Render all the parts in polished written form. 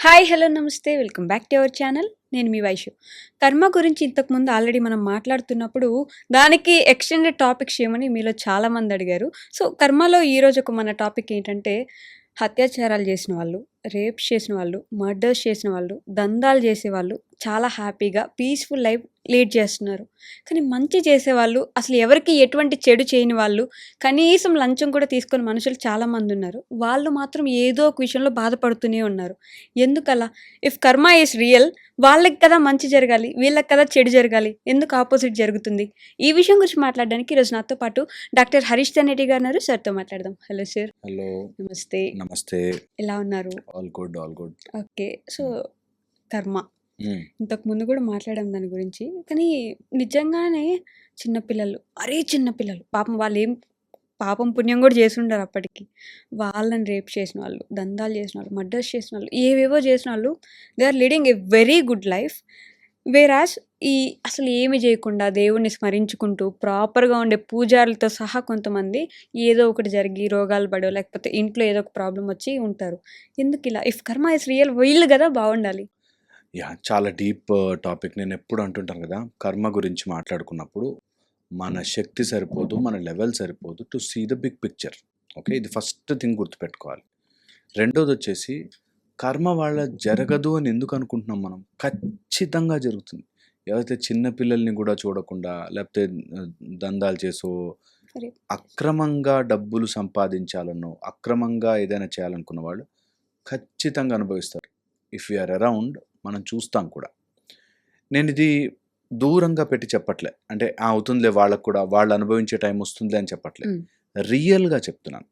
Hi hello నమస్తే welcome back to our channel. నేను మీ వైషు. కర్మ గురించి ఇంతకుముందు ఆల్రెడీ మనం మాట్లాడుతున్నప్పుడు దానికి ఎక్స్టెండెడ్ టాపిక్స్ ఏమని మీలో చాలామంది అడిగారు. సో కర్మలో ఈరోజు మన టాపిక్ ఏంటంటే అత్యాచారాలు చేసిన వాళ్ళు, రేప్స్ చేసిన వాళ్ళు, మర్డర్స్ చేసిన వాళ్ళు, దందాలు చేసేవాళ్ళు చాలా హ్యాపీగా పీస్ఫుల్ లైఫ్ లీడ్ చేస్తున్నారు. కానీ మంచి చేసేవాళ్ళు, అసలు ఎవరికి ఎటువంటి చెడు చేయని వాళ్ళు, కనీసం లంచం కూడా తీసుకొని మనుషులు చాలామంది ఉన్నారు. వాళ్ళు మాత్రం ఏదో ఒక విషయంలో బాధపడుతూనే ఉన్నారు. ఎందుకలా? ఇఫ్ కర్మ ఈస్ రియల్, వాళ్ళకి కదా మంచి జరగాలి, వీళ్ళకి కదా చెడు జరగాలి, ఎందుకు ఆపోజిట్ జరుగుతుంది? ఈ విషయం గురించి మాట్లాడడానికి ఈరోజు నాతో పాటు డాక్టర్ హరీష్ తనేటి గారు ఉన్నారు. సార్తో మాట్లాడదాం. Hello sir. హలో, నమస్తే. నమస్తే. ఎలా ఉన్నారు? All good, all good. Okay. So కర్మ ఇంతకు ముందు కూడా మాట్లాడాం దాని గురించి. కానీ నిజంగానే చిన్నపిల్లలు, చిన్నపిల్లలు పాపం వాళ్ళు ఏం పాపం పుణ్యం కూడా చేసి ఉండరు అప్పటికి. వాళ్ళని రేప్ చేసిన వాళ్ళు, దందాలు చేసిన వాళ్ళు, మర్డర్స్ చేసిన వాళ్ళు, ఏవేవో చేసిన వాళ్ళు they are leading a very good life. Whereas ఈ అసలు ఏమి చేయకుండా దేవుణ్ణి స్మరించుకుంటూ ప్రాపర్గా ఉండే పూజారులతో సహా కొంతమంది ఏదో ఒకటి జరిగి రోగాలు పడో లేకపోతే ఇంట్లో ఏదో ఒక ప్రాబ్లం వచ్చి ఉంటారు. ఎందుకు ఇలా? ఇఫ్ కర్మ ఇస్ రియల్, వీళ్ళు కదా బాగుండాలి. చాలా డీప్ టాపిక్. నేను ఎప్పుడు అంటుంటాను కదా, కర్మ గురించి మాట్లాడుకున్నప్పుడు మన శక్తి సరిపోదు, మన లెవెల్ సరిపోదు to see the big picture. Okay, ఇది ఫస్ట్ థింగ్ గుర్తుపెట్టుకోవాలి. రెండోది వచ్చేసి కర్మ వాళ్ళ జరగదు అని ఎందుకు అనుకుంటున్నాం మనం? ఖచ్చితంగా జరుగుతుంది. ఎవరైతే చిన్న పిల్లల్ని కూడా చూడకుండా లేకపోతే దందాలు చేసో అక్రమంగా డబ్బులు సంపాదించాలనో అక్రమంగా ఏదైనా చేయాలనుకున్న వాళ్ళు ఖచ్చితంగా అనుభవిస్తారు. ఇఫ్ యూఆర్ అరౌండ్ మనం చూస్తాం కూడా. నేను ఇది దూరంగా పెట్టి చెప్పట్లే, అంటే అవుతుందిలే వాళ్ళకు కూడా, వాళ్ళు అనుభవించే టైం వస్తుందిలే అని చెప్పట్లే, రియల్గా చెప్తున్నాను.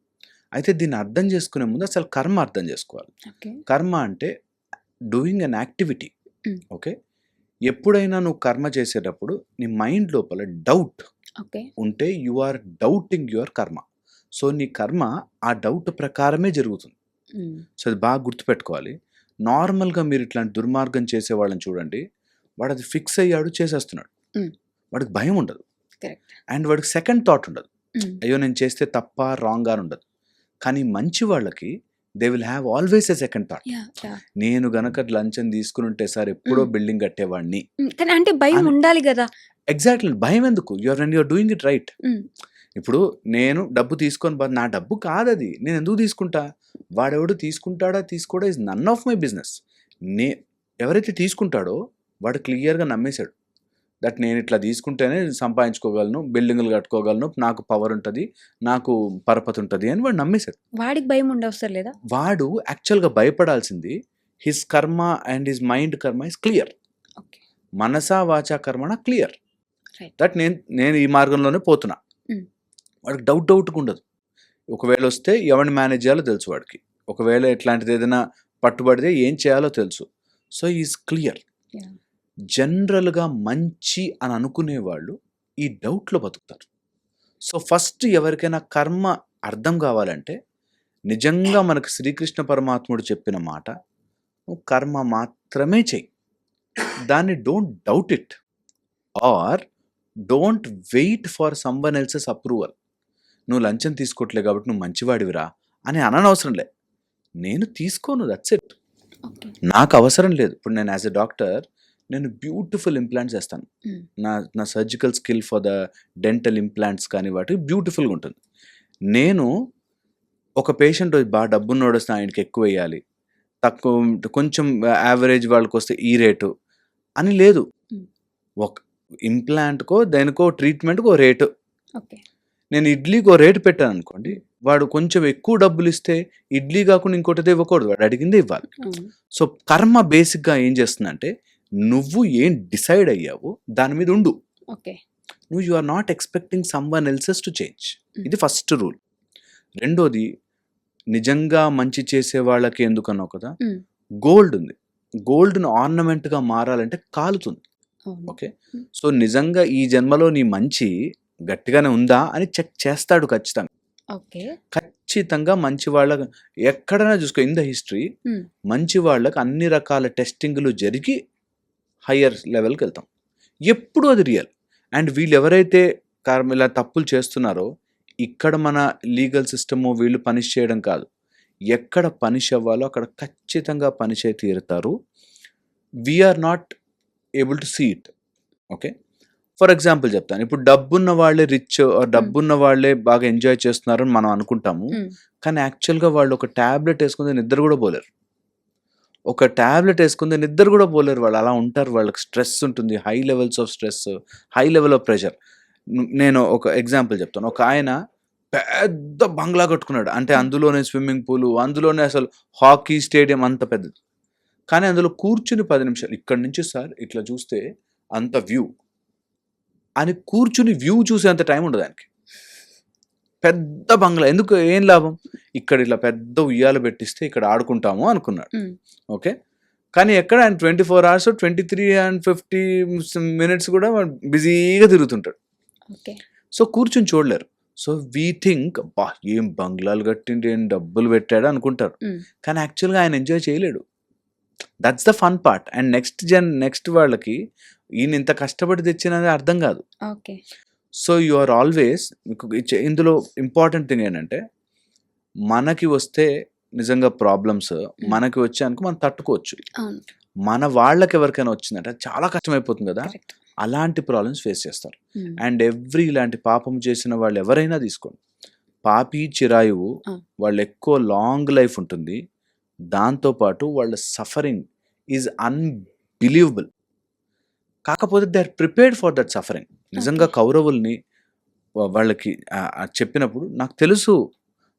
అయితే దీన్ని అర్థం చేసుకునే ముందు అసలు కర్మ అర్థం చేసుకోవాలి. కర్మ అంటే డూయింగ్ అన్ యాక్టివిటీ. ఓకే, ఎప్పుడైనా నువ్వు కర్మ చేసేటప్పుడు నీ మైండ్ లోపల డౌట్ ఉంటే యు ఆర్ డౌటింగ్ యువర్ కర్మ. సో నీ కర్మ ఆ డౌట్ ప్రకారమే జరుగుతుంది. సో అది బాగా గుర్తుపెట్టుకోవాలి. నార్మల్గా మీరు ఇట్లాంటి దుర్మార్గం చేసే వాళ్ళని చూడండి, వాడు అది ఫిక్స్ అయ్యాడు, చేసేస్తున్నాడు, వాడికి భయం ఉండదు, అండ్ వాడికి సెకండ్ థాట్ ఉండదు, అయ్యో నేను చేస్తే తప్ప రాంగ్ అని ఉండదు. కానీ మంచి వాళ్ళకి they will have always a second thought. నేను గనక లంచం తీసుకుని ఉంటే సార్ ఎప్పుడో బిల్డింగ్ కట్టేవాడిని. అంటే భయం ఉండాలి కదా. ఎగ్జాక్ట్లీ, భయం ఎందుకు? You're doing it right. ఇప్పుడు నేను డబ్బు తీసుకొని, నా డబ్బు కాదది, నేను ఎందుకు తీసుకుంటా? వాడెవడు తీసుకుంటాడా తీసుకోడా is none of my business. ఎవరైతే తీసుకుంటాడో వాడు క్లియర్గా నమ్మేశాడు దట్ నేను ఇట్లా తీసుకుంటేనే సంపాదించుకోగలను, బిల్డింగ్లు కట్టుకోగలను, నాకు పవర్ ఉంటుంది, నాకు పరపతి ఉంటుంది అని వాడు నమ్మేశాడు. వాడికి భయం ఉండవసరం లేదా? వాడు యాక్చువల్గా భయపడాల్సింది హిస్ కర్మ అండ్ హిస్ మైండ్ కర్మ ఇస్ క్లియర్. మనసా వాచా కర్మణ క్లియర్ దట్ నేను ఈ మార్గంలోనే పోతున్నా. వాడికి డౌట్గా ఉండదు. ఒకవేళ వస్తే ఎవరిని మేనేజ్ చేయాలో తెలుసు వాడికి, ఒకవేళ ఇట్లాంటిది ఏదైనా పట్టుబడితే ఏం చేయాలో తెలుసు. So is clear. జనరల్గా మంచి అని అనుకునేవాళ్ళు ఈ డౌట్లో బతుకుతారు. సో ఫస్ట్ ఎవరికైనా కర్మ అర్థం కావాలంటే నిజంగా మనకు శ్రీకృష్ణ పరమాత్ముడు చెప్పిన మాట, నువ్వు కర్మ మాత్రమే చెయ్యి, దాన్ని don't doubt it or don't wait for someone else's approval. నువ్వు లంచం తీసుకోవట్లే కాబట్టి నువ్వు మంచివాడివిరా అని అనవసరం లే. నేను తీసుకోను, దట్స్ ఇట్, నాకు అవసరం లేదు. ఇప్పుడు నేను యాజ్ ఎ డాక్టర్ నేను బ్యూటిఫుల్ ఇంప్లాంట్స్ వేస్తాను. నా surgical skill for the dental implants కానీ వాటికి బ్యూటిఫుల్గా ఉంటుంది. నేను ఒక పేషెంట్ బాగా డబ్బున్నోడు వస్తే ఆయనకి ఎక్కువ వేయాలి, తక్కువ కొంచెం యావరేజ్ వాళ్ళకి వస్తే ఈ రేటు అని లేదు. ఒక ఇంప్లాంట్కో దేనికో ట్రీట్మెంట్కో రేటు. నేను ఇడ్లీకి ఓ రేటు పెట్టాను అనుకోండి, వాడు కొంచెం ఎక్కువ డబ్బులు ఇస్తే ఇడ్లీ కాకుండా ఇంకోటిదే ఇవ్వకూడదు, వాడు అడిగిందే ఇవ్వాలి. సో కర్మ బేసిక్గా ఏం చేస్తుందంటే నువ్వు ఏం డిసైడ్ అయ్యావో దాని మీద ఉండు. నువ్వు you are not expecting someone else's to change. ఇది ఫస్ట్ రూల్. రెండోది, నిజంగా మంచి చేసే వాళ్ళకి ఎందుకన్నావు కదా, గోల్డ్ ఉంది, గోల్డ్ను ఆర్నమెంట్గా మారాలంటే కాలుతుంది. ఓకే, సో నిజంగా ఈ జన్మలో నీ మంచి గట్టిగానే ఉందా అని చెక్ చేస్తాడు ఖచ్చితంగా. ఖచ్చితంగా మంచి వాళ్ళకి ఎక్కడైనా చూసుకో, ఇన్ ద హిస్టరీ మంచి వాళ్ళకి అన్ని రకాల టెస్టింగ్లు జరిగి హయ్యర్ లెవెల్కి వెళ్తాం. ఎప్పుడు అది రియల్. అండ్ వీళ్ళు ఎవరైతే ఇలా తప్పులు చేస్తున్నారో ఇక్కడ మన లీగల్ సిస్టము వీళ్ళు పనిష్ చేయడం కాదు, ఎక్కడ పనిష్ అవ్వాలో అక్కడ ఖచ్చితంగా పనిష్ అయి తీరుతారు. We are not able to see it. Okay, for example చెప్తాను. ఇప్పుడు డబ్బున్న వాళ్ళే రిచ్, డబ్బున్న వాళ్ళే బాగా ఎంజాయ్ చేస్తున్నారు అని మనం అనుకుంటాము. కానీ యాక్చువల్గా వాళ్ళు ఒక ట్యాబ్లెట్ వేసుకుంటే నిద్ర కూడా పోలేరు. ఒక ట్యాబ్లెట్ వేసుకుంటే నిద్ర కూడా పోలేరు వాళ్ళు. అలా ఉంటారు. వాళ్ళకి స్ట్రెస్ ఉంటుంది, high levels of stress, high level of pressure. నేను ఒక ఎగ్జాంపుల్ చెప్తాను. ఒక ఆయన పెద్ద బంగ్లా కట్టుకున్నాడు. అంటే అందులోనే స్విమ్మింగ్ పూల్, అందులోనే అసలు హాకీ స్టేడియం అంత పెద్దది. కానీ అందులో కూర్చుని 10 నిమిషాలు ఇక్కడి నుంచి సార్ ఇట్లా చూస్తే అంత వ్యూ అని కూర్చుని వ్యూ చూసేంత టైం ఉండదు ఆయనకి. పెద్ద బంగ్లా ఎందుకు, ఏం లాభం? ఇక్కడ ఇట్లా పెద్ద ఉయ్యాలు పెట్టిస్తే ఇక్కడ ఆడుకుంటాము అనుకున్నాడు. ఓకే, కానీ ఎక్కడ ఆయన 24 hours 23 and 50 minutes కూడా బిజీగా తిరుగుతుంటాడు. సో కూర్చుని చూడలేరు. సో వీ థింక్ బా ఏం బంగ్లాలు కట్టిండి, ఏం డబ్బులు పెట్టాడు అనుకుంటారు. కానీ యాక్చువల్గా ఆయన ఎంజాయ్ చేయలేడు. That's the fun part. And next వాళ్ళకి ఈయన ఇంత కష్టపడి తెచ్చినది అర్థం కాదు. సో యు ఆర్ ఆల్వేస్, ఇందులో ఇంపార్టెంట్ థింగ్ ఏంటంటే మనకి వస్తే నిజంగా ప్రాబ్లమ్స్ మనకి వచ్చాక మనం తట్టుకోవచ్చు. మన వాళ్ళకి ఎవరికైనా వచ్చిందంటే చాలా కష్టమైపోతుంది కదా. అలాంటి ప్రాబ్లమ్స్ ఫేస్ చేస్తారు. అండ్ ఇలాంటి పాపం చేసిన వాళ్ళు ఎవరైనా తీసుకోండి, పాపి చిరాయువు, వాళ్ళు ఎక్కువ లాంగ్ లైఫ్ ఉంటుంది. దాంతోపాటు వాళ్ళ సఫరింగ్ ఈజ్ అన్బిలీవబుల్. కాకపోతే they are prepared for that suffering. నిజంగా కౌరవుల్ని వాళ్ళకి చెప్పినప్పుడు నాకు తెలుసు,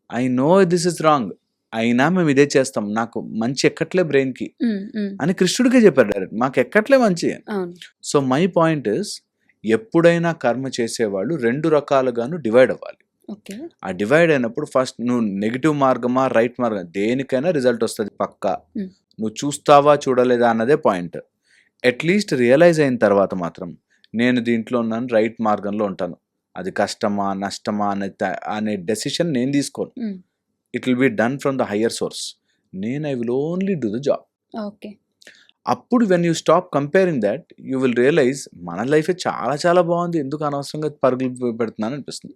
I know this is wrong, అయినా మేము ఇదే చేస్తాం, నాకు మంచి ఎక్కట్లే బ్రెయిన్కి అని కృష్ణుడికే చెప్పారు డైరెక్ట్, మాకు ఎక్కట్లే మంచి. సో మై పాయింట్ ఇస్, ఎప్పుడైనా కర్మ చేసేవాళ్ళు 2 రకాలుగాను డివైడ్ అవ్వాలి. ఆ డివైడ్ అయినప్పుడు ఫస్ట్ నువ్వు నెగిటివ్ మార్గమా రైట్ మార్గం దేనికైనా రిజల్ట్ వస్తుంది పక్కా. నువ్వు చూస్తావా చూడలేదా అన్నదే పాయింట్. అట్లీస్ట్ రియలైజ్ అయిన తర్వాత మాత్రం నేను దీంట్లో ఉన్నాను, రైట్ మార్గంలో ఉంటాను, అది కష్టమా నష్టమా అనే డెసిషన్ నేను తీసుకోను. It will be done from the higher source. I will only do the job. అప్పుడు when you stop comparing that, you will realize మన లైఫే చాలా చాలా బాగుంది, ఎందుకు అనవసరంగా పరుగులు పెడుతున్నాను అనిపిస్తుంది.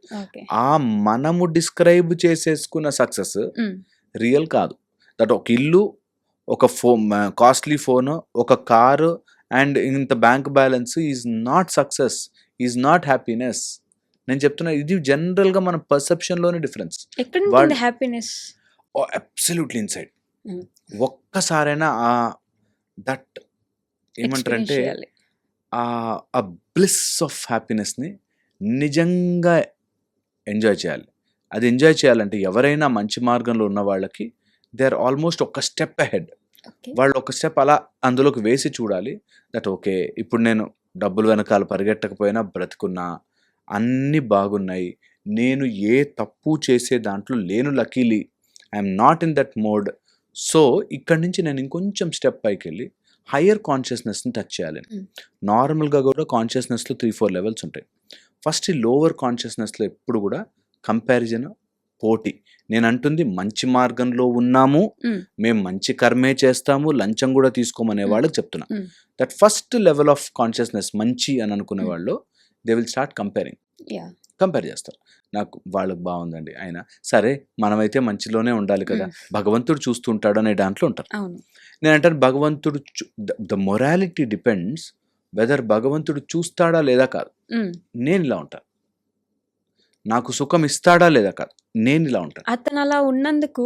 ఆ మనము డిస్క్రైబ్ చేసేసుకున్న సక్సెస్ రియల్ కాదు. దట్ ఒక ఇల్లు, ఒక కాస్ట్లీ ఫోన్, ఒక కారు అండ్ ఇంత bank balance is not success, is not happiness. నేను చెప్తున్నా, ఇది జనరల్గా మన పర్సెప్షన్లోనే డిఫరెన్స్. Happiness absolutely inside. ఒక్కసారైనా దట్ ఏమంటారంటే ఆ బ్లిస్ ఆఫ్ హ్యాపీనెస్ని నిజంగా ఎంజాయ్ చేయాలి. అది ఎంజాయ్ చేయాలంటే ఎవరైనా మంచి మార్గంలో ఉన్న వాళ్ళకి దే ఆర్ ఆల్మోస్ట్ ఒక స్టెప్ అహెడ్. వాళ్ళు ఒక స్టెప్ అలా అందులోకి వేసి చూడాలి. దట్ ఓకే, ఇప్పుడు నేను డబ్బులు వెనకాల పరిగెట్టకపోయినా బ్రతుకున్నా, అన్నీ బాగున్నాయి, నేను ఏ తప్పు చేసే దాంట్లో లేను, luckily I'm not in that mode. So ఇక్కడి నుంచి నేను ఇంకొంచెం స్టెప్ పైకి వెళ్ళి హయ్యర్ కాన్షియస్నెస్ని టచ్ చేయాలి. నార్మల్గా కూడా కాన్షియస్నెస్లో 3-4 లెవెల్స్ ఉంటాయి. ఫస్ట్ ఈ లోవర్ కాన్షియస్నెస్లో ఎప్పుడు కూడా కంపారిజన్, పోటీ. నేను అంటుంది మంచి మార్గంలో ఉన్నాము, మేము మంచి కర్మే చేస్తాము, లంచం కూడా తీసుకోమనే వాళ్ళకి చెప్తున్నా. That first level of consciousness మంచి అని అనుకునే వాళ్ళు దే విల్ స్టార్ట్ కంపేర్ చేస్తారు. నాకు వాళ్ళకి బాగుందండి, అయినా సరే మనమైతే మంచిలోనే ఉండాలి కదా, భగవంతుడు చూస్తుంటాడు అనే దాంట్లో ఉంటారు. నేను అంటాను, భగవంతుడు ద మొరాలిటీ డిపెండ్స్ వెదర్ భగవంతుడు చూస్తాడా లేదా కాదు. నేను ఇలా ఉంటాను, నాకు సుఖం ఇస్తాడా లేదా కాదు, నేను ఇలా ఉంటాను. అతను అలా ఉన్నందుకు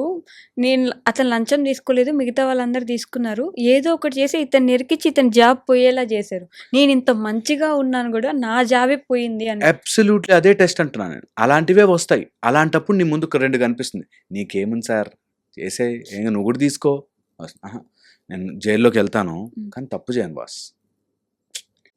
అతను లంచం తీసుకోలేదు, మిగతా వాళ్ళందరూ తీసుకున్నారు, ఏదో ఒకటి చేసి ఇతను నిరికించి ఇతని జాబ్ పోయేలా చేశారు. నేను ఇంత మంచిగా ఉన్నాను కూడా నా జాబే పోయింది అని. అబ్సల్యూట్లీ అదే టెస్ట్ అంటున్నాను నేను. అలాంటివే వస్తాయి. అలాంటప్పుడు నీ ముందుకు 2 కనిపిస్తుంది. నీకేముంది సార్ చేసే, నువ్వు కూడా తీసుకో, నేను జైల్లోకి వెళ్తాను కానీ తప్పు చేయను బాస్.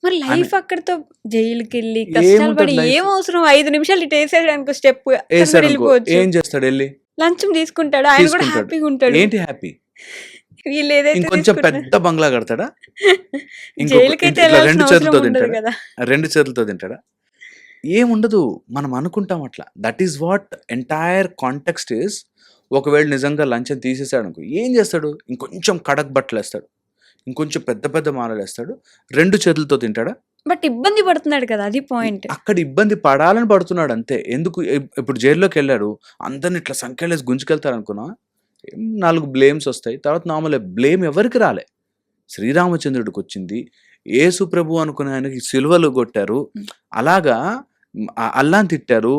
మరి లైఫ్ అక్కడితో జైలుకి వెళ్ళి కష్టాలు పడి ఏం అవసరం? 5 నిమిషాలు ఇటు వేసేయడానికి స్టెప్ వెళ్ళిపోవచ్చు. ఏం చేస్తాడు? వెళ్ళి లంచం తీసుకుంటాడు, ఆయన కూడా హ్యాపీగా ఉంటాడు. ఏంటి హ్యాపీ? వీళ్ళు ఏదైతే ఇంకొంచెం పెద్ద బంగ్లా కడతాడా, జైలుకైతే 2 చేతులతో తింటాడా? ఏముండదు. మనం అనుకుంటాం అట్లా. That is what entire context is. ఒకవేళ నిజంగా లంచం తీసేసాడు అనుకో, ఏం చేస్తాడు? ఇంకొంచెం కడక్ బట్టలు వేస్తాడు, ఇంకొంచెం పెద్ద పెద్ద మాలలు వేస్తాడు, 2 చేతులతో తింటాడా? బట్ ఇబ్బంది పడుతున్నాడు కదా, అది పాయింట్. అక్కడ ఇబ్బంది పడాలని పడుతున్నాడు అంతే. ఎందుకు? ఇప్పుడు జైల్లోకి వెళ్ళాడు, అందరిని ఇట్లా సంఖ్యలేసి గుంజుకెళ్తారు అనుకున్నా, 4 బ్లేమ్స్ వస్తాయి. తర్వాత నార్మలే. బ్లేమ్ ఎవరికి రాలే. శ్రీరామచంద్రుడికి వచ్చింది. యేసు ప్రభు అనుకునే ఆయనకి సిలువలు కొట్టారు. అలాగా అల్లాని తిట్టారు.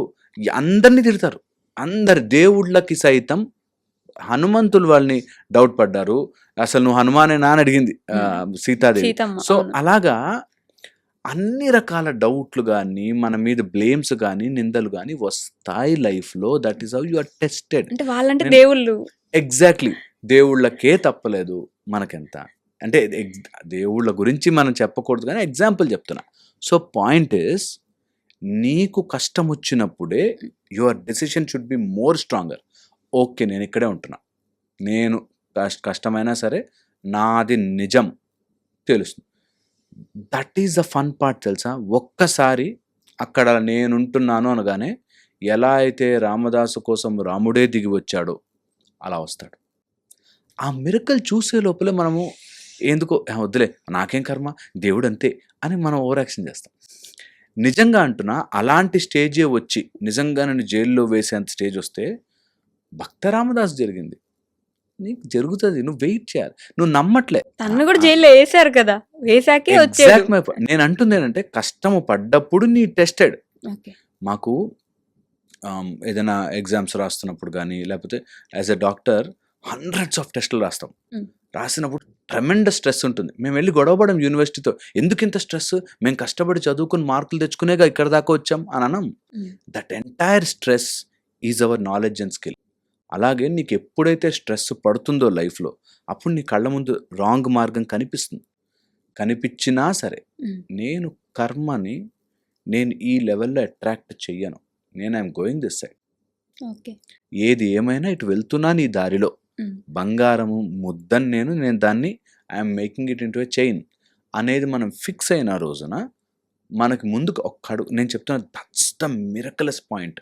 అందరిని తిడతారు. అందరి దేవుళ్ళకి సైతం హనుమంతులు వాళ్ళని డౌట్ పడ్డారు. అసలు నువ్వు హనుమానేనా అని అడిగింది సీతాదేవి. సీతమ్మ. సో అవును. అలాగా అన్ని రకాల డౌట్లు గానీ, మన మీద బ్లేమ్స్ గానీ, నిందలు గానీ వస్తాయి లైఫ్‌లో. That is how you are tested. అంటే వాళ్ళంటే నేను దేవుళ్ళు. ఎగ్జాక్ట్‌లీ. దేవుళ్ళకే తప్పలేదు. మనకెంత అంటే దేవుళ్ళ గురించి మనం చెప్పకూడదు గానీ ఎగ్జాంపుల్ చెప్తున్నా. సో పాయింట్ ఈస్ నీకు కష్టం వచ్చినప్పుడే your decision should be more stronger. Okay. నేను ఇక్కడే ఉంటున్నా. నేను కష్టమైనా సరే నాది నిజం తెలుస్తుంది. That is the fun part తెలుసా? ఒక్కసారి అక్కడ నేనుంటున్నాను అనగానే ఎలా అయితే రామదాసు కోసం రాముడే దిగి వచ్చాడో అలా వస్తాడు. ఆ మిరకల్ చూసే లోపలే మనము ఎందుకో వద్దులే నాకేం కర్మ దేవుడు అంతే అని మనం ఓవర్ యాక్షన్ చేస్తాం. నిజంగా అంటున్నా అలాంటి స్టేజే వచ్చి నిజంగా నన్ను జైల్లో వేసేంత స్టేజ్ వస్తే భక్త రామదాస్ జరిగింది. నీకు జరుగుతుంది. నువ్వు వెయిట్ చేయాలి. నువ్వు నమ్మట్లే. తన్ను కూడా జైల్లో వేసారు కదా, వేసాకే వచ్చాడు. ఎగ్జాక్ట్ మై నేను అంటుంది ఏంటంటే కష్టము పడ్డప్పుడు నీ టెస్టెడ్. ఓకే. మాకు ఏదైనా ఎగ్జామ్స్ రాస్తున్నప్పుడు కానీ లేకపోతే as a doctor hundreds of టెస్టులు రాస్తాం. రాసినప్పుడు ట్రెమెండస్ స్ట్రెస్ ఉంటుంది. మేము వెళ్ళి గొడవపడం యూనివర్సిటీతో, ఎందుకు ఇంత స్ట్రెస్, మేము కష్టపడి చదువుకుని మార్కులు తెచ్చుకునేగా ఇక్కడ దాకా వచ్చాం అని అనం. That entire stress is our knowledge and skill. అలాగే నీకు ఎప్పుడైతే స్ట్రెస్ పడుతుందో లైఫ్లో అప్పుడు నీ కళ్ళ ముందు రాంగ్ మార్గం కనిపిస్తుంది. కనిపించినా సరే నేను కర్మని నేను ఈ లెవెల్లో అట్రాక్ట్ చెయ్యను. నేను I'm going this side. Okay. ఏది ఏమైనా ఇటు వెళ్తున్నా నీ దారిలో బంగారము ముద్దని నేను దాన్ని I'm making it into a chain అనేది మనం ఫిక్స్ అయిన రోజున మనకి ముందుకు ఒక్కడు నేను చెప్తున్నా దట్స్ ద మిరకలస్ పాయింట్.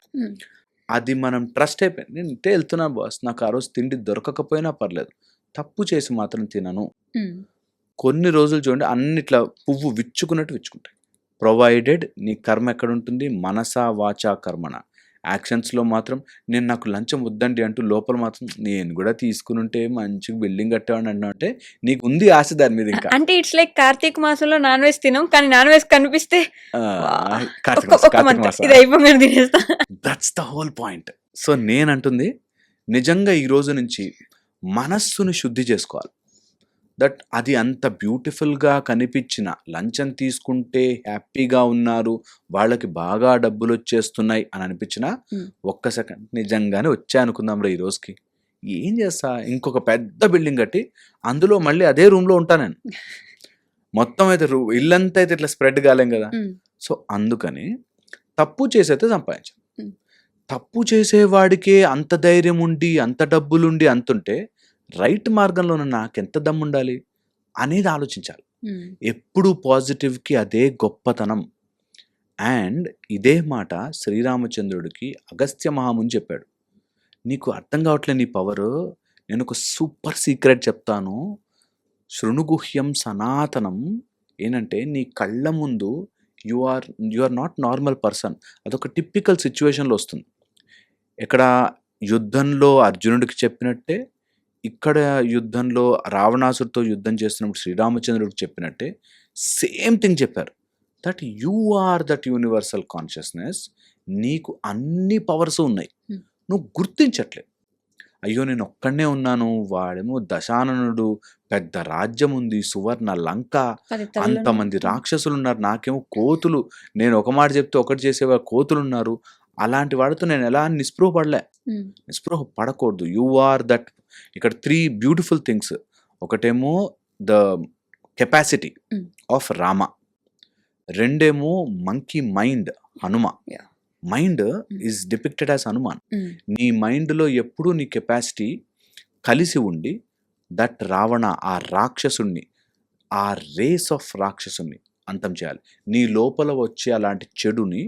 అది మనం ట్రస్ట్ అయిపోయింది. నేను ఇంటే వెళ్తున్నాను బాస్, నాకు ఆ రోజు తిండి దొరకకపోయినా పర్లేదు, తప్పు చేసి మాత్రం తినను. కొన్ని రోజులు చూడండి అన్నిట్లా పువ్వు విచ్చుకున్నట్టు విచ్చుకుంటాయి. ప్రొవైడెడ్ నీ కర్మ ఎక్కడ ఉంటుంది, మనసా వాచా కర్మణ. యాక్షన్స్లో మాత్రం నేను నాకు లంచం వద్దండి అంటూ లోపల మాత్రం నేను కూడా తీసుకుని ఉంటే మంచి బిల్డింగ్ కట్టేవాడిని అన్నా అంటే నీకు ఉంది ఆశ దాని మీద. ఇంకా అంటే ఇట్స్ లైక్ కార్తీక మాసంలో నాన్ వెజ్ తినం, కానీ నాన్ వెజ్ కనిపిస్తే ఇది అయిపోగానే తినేస్తా. That's the whole point. So నేనంటుంది నిజంగా ఈ రోజు నుంచి మనస్సును శుద్ధి చేసుకోవాలి. దట్ అది అంత బ్యూటిఫుల్గా కనిపించిన లంచం తీసుకుంటే హ్యాపీగా ఉన్నారు, వాళ్ళకి బాగా డబ్బులు వచ్చేస్తున్నాయి అని అనిపించిన ఒక్క సెకండ్ నిజంగానే వచ్చా అనుకుందాం రా ఈ రోజుకి ఏం చేస్తా, ఇంకొక పెద్ద బిల్డింగ్ కట్టి అందులో మళ్ళీ అదే రూమ్లో ఉంటా నేను. మొత్తం అయితే ఇల్లంతా అయితే ఇట్లా స్ప్రెడ్ కాలేం కదా. సో అందుకని తప్పు చేసైతే సంపాదించాం. తప్పు చేసేవాడికే అంత ధైర్యం ఉండి అంత డబ్బులుండి అంతుంటే రైట్ మార్గంలో నాకెంత దమ్ముండాలి అనేది ఆలోచించాలి. ఎప్పుడు పాజిటివ్కి అదే గొప్పతనం. అండ్ ఇదే మాట శ్రీరామచంద్రుడికి అగస్త్య మహాముని చెప్పాడు. నీకు అర్థం కావట్లే నీ పవరు, నేను ఒక సూపర్ సీక్రెట్ చెప్తాను, శృణుగుహ్యం సనాతనం. ఏంటంటే నీ కళ్ళ ముందు you are not normal person. అదొక టిపికల్ సిచ్యువేషన్లో వస్తుంది. ఇక్కడ యుద్ధంలో అర్జునుడికి చెప్పినట్టే, ఇక్కడ యుద్ధంలో రావణాసుడితో యుద్ధం చేస్తున్నప్పుడు శ్రీరామచంద్రుడికి చెప్పినట్టే సేమ్ థింగ్ చెప్పారు. That you are that universal consciousness. నీకు అన్ని పవర్స్ ఉన్నాయి, నువ్వు గుర్తించట్లేదు. అయ్యో నేను ఒక్కడనే ఉన్నాను, వాడేమో దశాననుడు, పెద్ద రాజ్యం ఉంది, సువర్ణ లంక, అంతమంది రాక్షసులు ఉన్నారు, నాకేమో కోతులు, నేను ఒక మాట చెప్తే ఒకటి చేసేవారు కోతులు ఉన్నారు. అలాంటి వాడితో నేను ఎలా నిస్పృహ పడలే. నిస్పృహ పడకూడదు. You are that. ఇక్కడ 3 బ్యూటిఫుల్ థింగ్స్. ఒకటేమో ద కెపాసిటీ ఆఫ్ రామ, రెండేమో monkey mind Hanuma. Mind is depicted as Hanuman. నీ మైండ్లో ఎప్పుడూ నీ కెపాసిటీ కలిసి ఉండి దట్ రావణ ఆ రాక్షసుణ్ణి, ఆ రేస్ ఆఫ్ రాక్షసుని అంతం చేయాలి. నీ లోపల వచ్చే అలాంటి చెడుని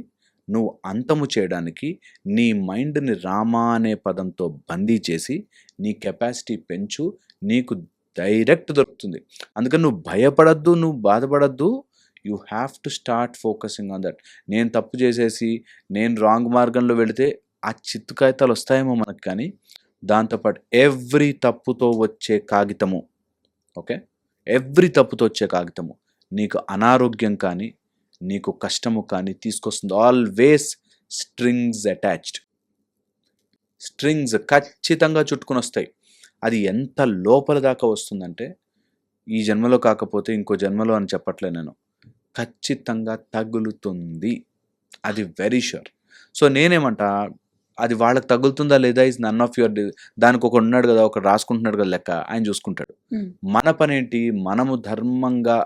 నువ్వు అంతము చేయడానికి నీ మైండ్ని రామా అనే పదంతో బందీ చేసి నీ కెపాసిటీ పెంచు, నీకు డైరెక్ట్ దొరుకుతుంది. అందుకని నువ్వు భయపడద్దు, నువ్వు బాధపడద్దు. You have to start focusing on that. నేను తప్పు చేసేసి నేను రాంగ్ మార్గంలో వెళితే ఆ చిత్తు కాగితాలు వస్తాయేమో మనకు, కానీ దాంతోపాటు ఎవ్రీ తప్పుతో వచ్చే కాగితము, ఓకే, ఎవ్రీ తప్పుతో వచ్చే కాగితము నీకు అనారోగ్యం కానీ నీకు కష్టము కానీ తీసుకొస్తుంది. ఆల్వేస్ స్ట్రింగ్స్ అటాచ్డ్, స్ట్రింగ్స్ ఖచ్చితంగా చుట్టుకుని వస్తాయి. అది ఎంత లోపల దాకా వస్తుందంటే ఈ జన్మలో కాకపోతే ఇంకో జన్మలో అని చెప్పట్లే నేను, ఖచ్చితంగా తగులుతుంది, అది వెరీ షూర్. సో నేనేమంటా, అది వాళ్ళకి తగులుతుందా లేదా ఇస్ నన్ ఆఫ్ యువర్, దానికి ఒక ఉన్నాడు కదా, ఒక రాసుకుంటున్నాడు కదా లెక్క, ఆయన చూసుకుంటాడు. మన పనేంటి, మనము ధర్మంగా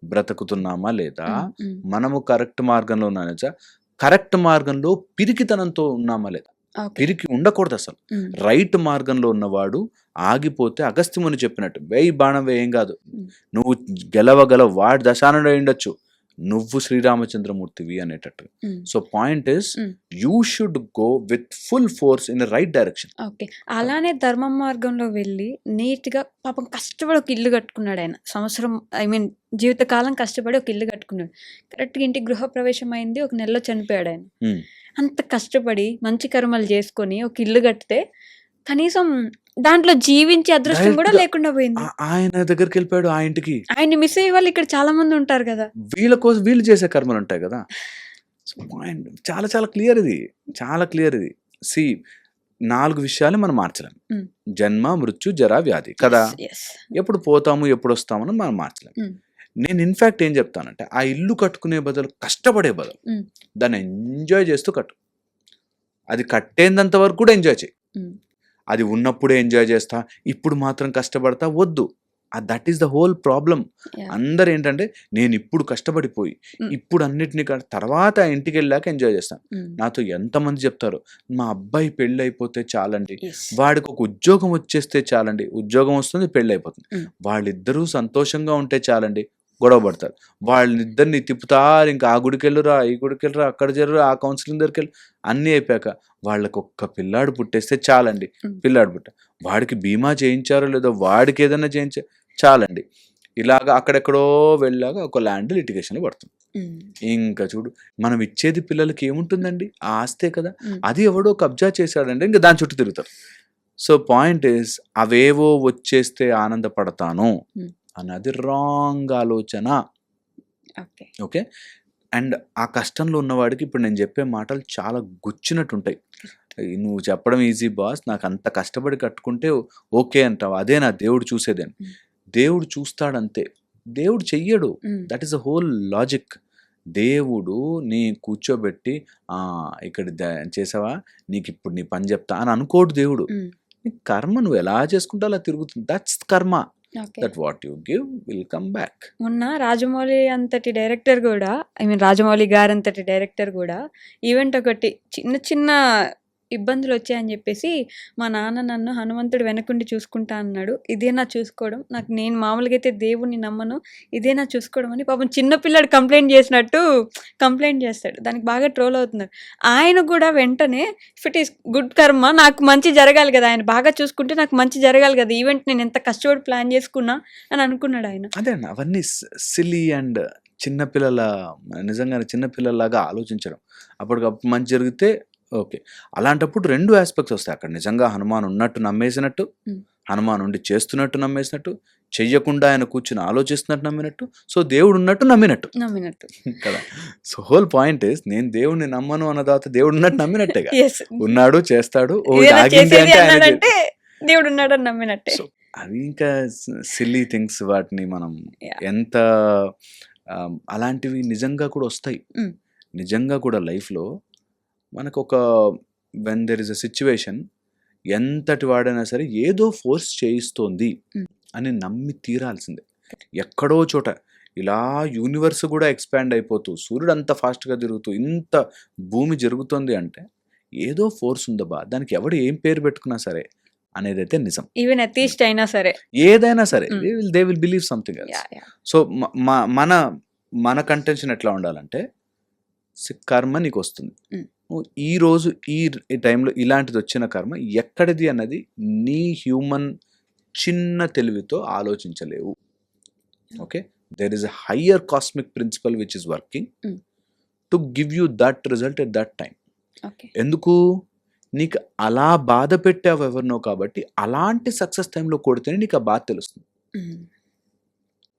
బ్రతుకుతున్నామా లేదా, మనము కరెక్ట్ మార్గంలో ఉన్నామా, కరెక్ట్ మార్గంలో పిరికితనంతో ఉన్నామా లేదా. పిరికి ఉండకూడదు అసలు. రైట్ మార్గంలో ఉన్నవాడు ఆగిపోతే అగస్త్యముని చెప్పినట్టు వేయి బాణం వేయం కాదు, నువ్వు గెలవగలవు, వాడి దశానుడు ఉండొచ్చు, నువ్వు శ్రీరామచంద్రమూర్తివి అనేటట్టు. So point is you should go with full force in right direction. Okay, అలానే ధర్మ మార్గంలో వెళ్ళి నీట్గా పాపం కష్టపడి ఒక ఇల్లు కట్టుకున్నాడు ఆయన. సంవత్సరం జీవితకాలం కష్టపడి ఒక ఇల్లు కట్టుకున్నాడు. కరెక్ట్గా ఇంటికి గృహప్రవేశం అయింది, ఒక నెలలో చనిపోయాడు ఆయన. అంత కష్టపడి మంచి కర్మలు చేసుకొని ఒక ఇల్లు కడితే కనీసం దాంట్లో జీవించే అదృష్టం కూడా లేకుండా పోయింది. ఆయన దగ్గరికి వెళ్ళిపోయాడు, ఆ ఇంటికి. ఆయన్ని మిస్ అయ్యే వాళ్ళు ఇక్కడ చాలా మంది ఉంటారు కదా, వీళ్ళ కోసం వీళ్ళు చేసే కర్మలు ఉంటాయి కదా. సో పాయింట్ చాలా చాలా క్లియర్, ఇది చాలా క్లియర్. ఇది సి 4 విషయాలు మనం మార్చలేం. జన్మ, మృత్యు, జర, వ్యాధి కదా. ఎప్పుడు పోతాము ఎప్పుడు వస్తామని మనం మార్చలేం. నేను ఇన్ఫ్యాక్ట్ ఏం చెప్తానంటే, ఆ ఇల్లు కట్టుకునే బదులు కష్టపడే బదులు దాన్ని ఎంజాయ్ చేస్తూ కట్టు. అది కట్టేంత వరకు కూడా ఎంజాయ్ చేయి. అది ఉన్నప్పుడే ఎంజాయ్ చేస్తా, ఇప్పుడు మాత్రం కష్టపడతా వద్దు. That is the whole problem. అందరు ఏంటంటే, నేను ఇప్పుడు కష్టపడిపోయి ఇప్పుడు అన్నిటినీ తర్వాత ఇంటికి వెళ్ళాక ఎంజాయ్ చేస్తాను. నాతో ఎంతమంది చెప్తారు, మా అబ్బాయి పెళ్ళి అయిపోతే చాలండి, వాడికి ఒక ఉద్యోగం వచ్చేస్తే చాలండి. ఉద్యోగం వస్తుంది, పెళ్ళి అయిపోతుంది, వాళ్ళిద్దరూ సంతోషంగా ఉంటే చాలండి. గొడవ పడతారు, వాళ్ళిద్దరిని తిప్పుతారు, ఇంకా ఆ గుడికి వెళ్ళురా, ఈ గుడికి వెళ్ళరా, అక్కడ జరురా, ఆ కౌన్సిలింగ్ దగ్గరికి వెళ్ళి అన్నీ అయిపోయాక వాళ్ళకి ఒక్క పిల్లాడు పుట్టేస్తే చాలండి. పిల్లాడు పుట్ట, వాడికి బీమా చేయించారో లేదో, వాడికి ఏదైనా చేయించా చాలండి. ఇలాగా అక్కడెక్కడో వెళ్ళాక ఒక ల్యాండ్ లిటిగేషన్ పడుతుంది. ఇంకా చూడు, మనం ఇచ్చేది పిల్లలకి ఏముంటుందండి, ఆ ఆస్తే కదా. అది ఎవడో కబ్జా చేశాడంటే ఇంకా దాని చుట్టూ తిరుగుతారు. సో పాయింట్ ఇస్, అవేవో వచ్చేస్తే ఆనందపడతాను అన్నది రాంగ్ ఆలోచన. ఓకే, అండ్ ఆ కష్టంలో ఉన్నవాడికి ఇప్పుడు నేను చెప్పే మాటలు చాలా గుచ్చినట్టు ఉంటాయి. నువ్వు చెప్పడం ఈజీ బాస్, నాకు అంత కష్టపడి కట్టుకుంటే ఓకే అంటావు, అదే నా దేవుడు చూసేదని. దేవుడు చూస్తాడంతే, దేవుడు చెయ్యడు. That is the whole logic. దేవుడు నీ కూర్చోబెట్టి ఇక్కడ చేసావా, నీకు ఇప్పుడు నీ పని చెప్తా అని అనుకోడు దేవుడు. నీ కర్మ నువ్వు ఎలా చేసుకుంటా అలా తిరుగుతుంది. దట్స్ కర్మ. That what you give will come back. మొన్న రాజమౌళి అంతటి డైరెక్టర్ కూడా, రాజమౌళి గారు అంతటి డైరెక్టర్ కూడా ఈవెంట్ ఒకటి చిన్న చిన్న ఇబ్బందులు వచ్చాయని చెప్పేసి, మా నాన్న నన్ను హనుమంతుడు వెనకుండి చూసుకుంటా అన్నాడు, ఇదేనా చూసుకోవడం, నాకు నేను మామూలుగా అయితే దేవుణ్ణి నమ్మను, ఇదేనా చూసుకోవడం అని పాపం చిన్నపిల్లాడు కంప్లైంట్ చేసినట్టు కంప్లైంట్ చేస్తాడు. దానికి బాగా ట్రోల్ అవుతున్నారు. ఆయన కూడా వెంటనే ఇఫ్ ఇట్ ఈస్ గుడ్ కర్మ, నాకు మంచి జరగాలి కదా, ఆయన బాగా చూసుకుంటే నాకు మంచి జరగాలి కదా, ఈవెంట్ నేను ఎంత కష్టపడి ప్లాన్ చేసుకున్నా అని అనుకున్నాడు ఆయన. అదే అవన్నీ సిల్లీ అండ్ చిన్నపిల్లల, నిజంగానే చిన్నపిల్లలాగా ఆలోచించడం. అప్పటికప్పుడు మంచి జరిగితే ఓకే. అలాంటప్పుడు 2 ఆస్పెక్ట్స్ వస్తాయి అక్కడ. నిజంగా హనుమాన్ ఉన్నట్టు నమ్మేసినట్టు, హనుమాన్ ఉండి చేస్తున్నట్టు నమ్మేసినట్టు, చెయ్యకుండా ఆయన కూర్చుని ఆలోచిస్తున్నట్టు నమ్మినట్టు, సో దేవుడు ఉన్నట్టు నమ్మినట్టు కదా. సో హోల్ పాయింట్ ఇస్, నేను దేవుడిని నమ్మను అన్న తర్వాత దేవుడు ఉన్నట్టు నమ్మినట్టేగా. ఉన్నాడు, చేస్తాడు, దేవుడు ఉన్నాడని నమ్మినట్టే. అవి ఇంకా సిల్లీ థింగ్స్. వాటిని మనం ఎంత అలాంటివి నిజంగా కూడా వస్తాయి. నిజంగా కూడా లైఫ్లో మనకు ఒక when there is a situation, ఎంతటి వాడైనా సరే ఏదో ఫోర్స్ చేయిస్తోంది అని నమ్మి తీరాల్సిందే. ఎక్కడో చోట ఇలా యూనివర్స్ కూడా ఎక్స్పాండ్ అయిపోతూ, సూర్యుడు అంత ఫాస్ట్గా తిరుగుతూ, ఇంత భూమి జరుగుతుంది అంటే ఏదో ఫోర్స్ ఉందబ్బా, దానికి ఎవడు ఏం పేరు పెట్టుకున్నా సరే అనేది అయితే నిజం. ఈవెన్ అథీస్ట్ అయినా సరే, ఏదైనా సరే they will believe something else. So మన కంటెన్షన్ ఎట్లా ఉండాలంటే, కర్మ నీకు వస్తుంది, ఈ రోజు ఈ టైంలో ఇలాంటిది వచ్చిన కర్మ ఎక్కడిది అన్నది నీ హ్యూమన్ చిన్న తెలివితో ఆలోచించలేవు. Okay, there is a higher cosmic principle which is working to give you that result at that time. ఎందుకు, నీకు అలా బాధ పెట్టావు ఎవరినో కాబట్టి అలాంటి సక్సెస్ టైంలో కొడితేనే నీకు ఆ బాధ తెలుస్తుంది.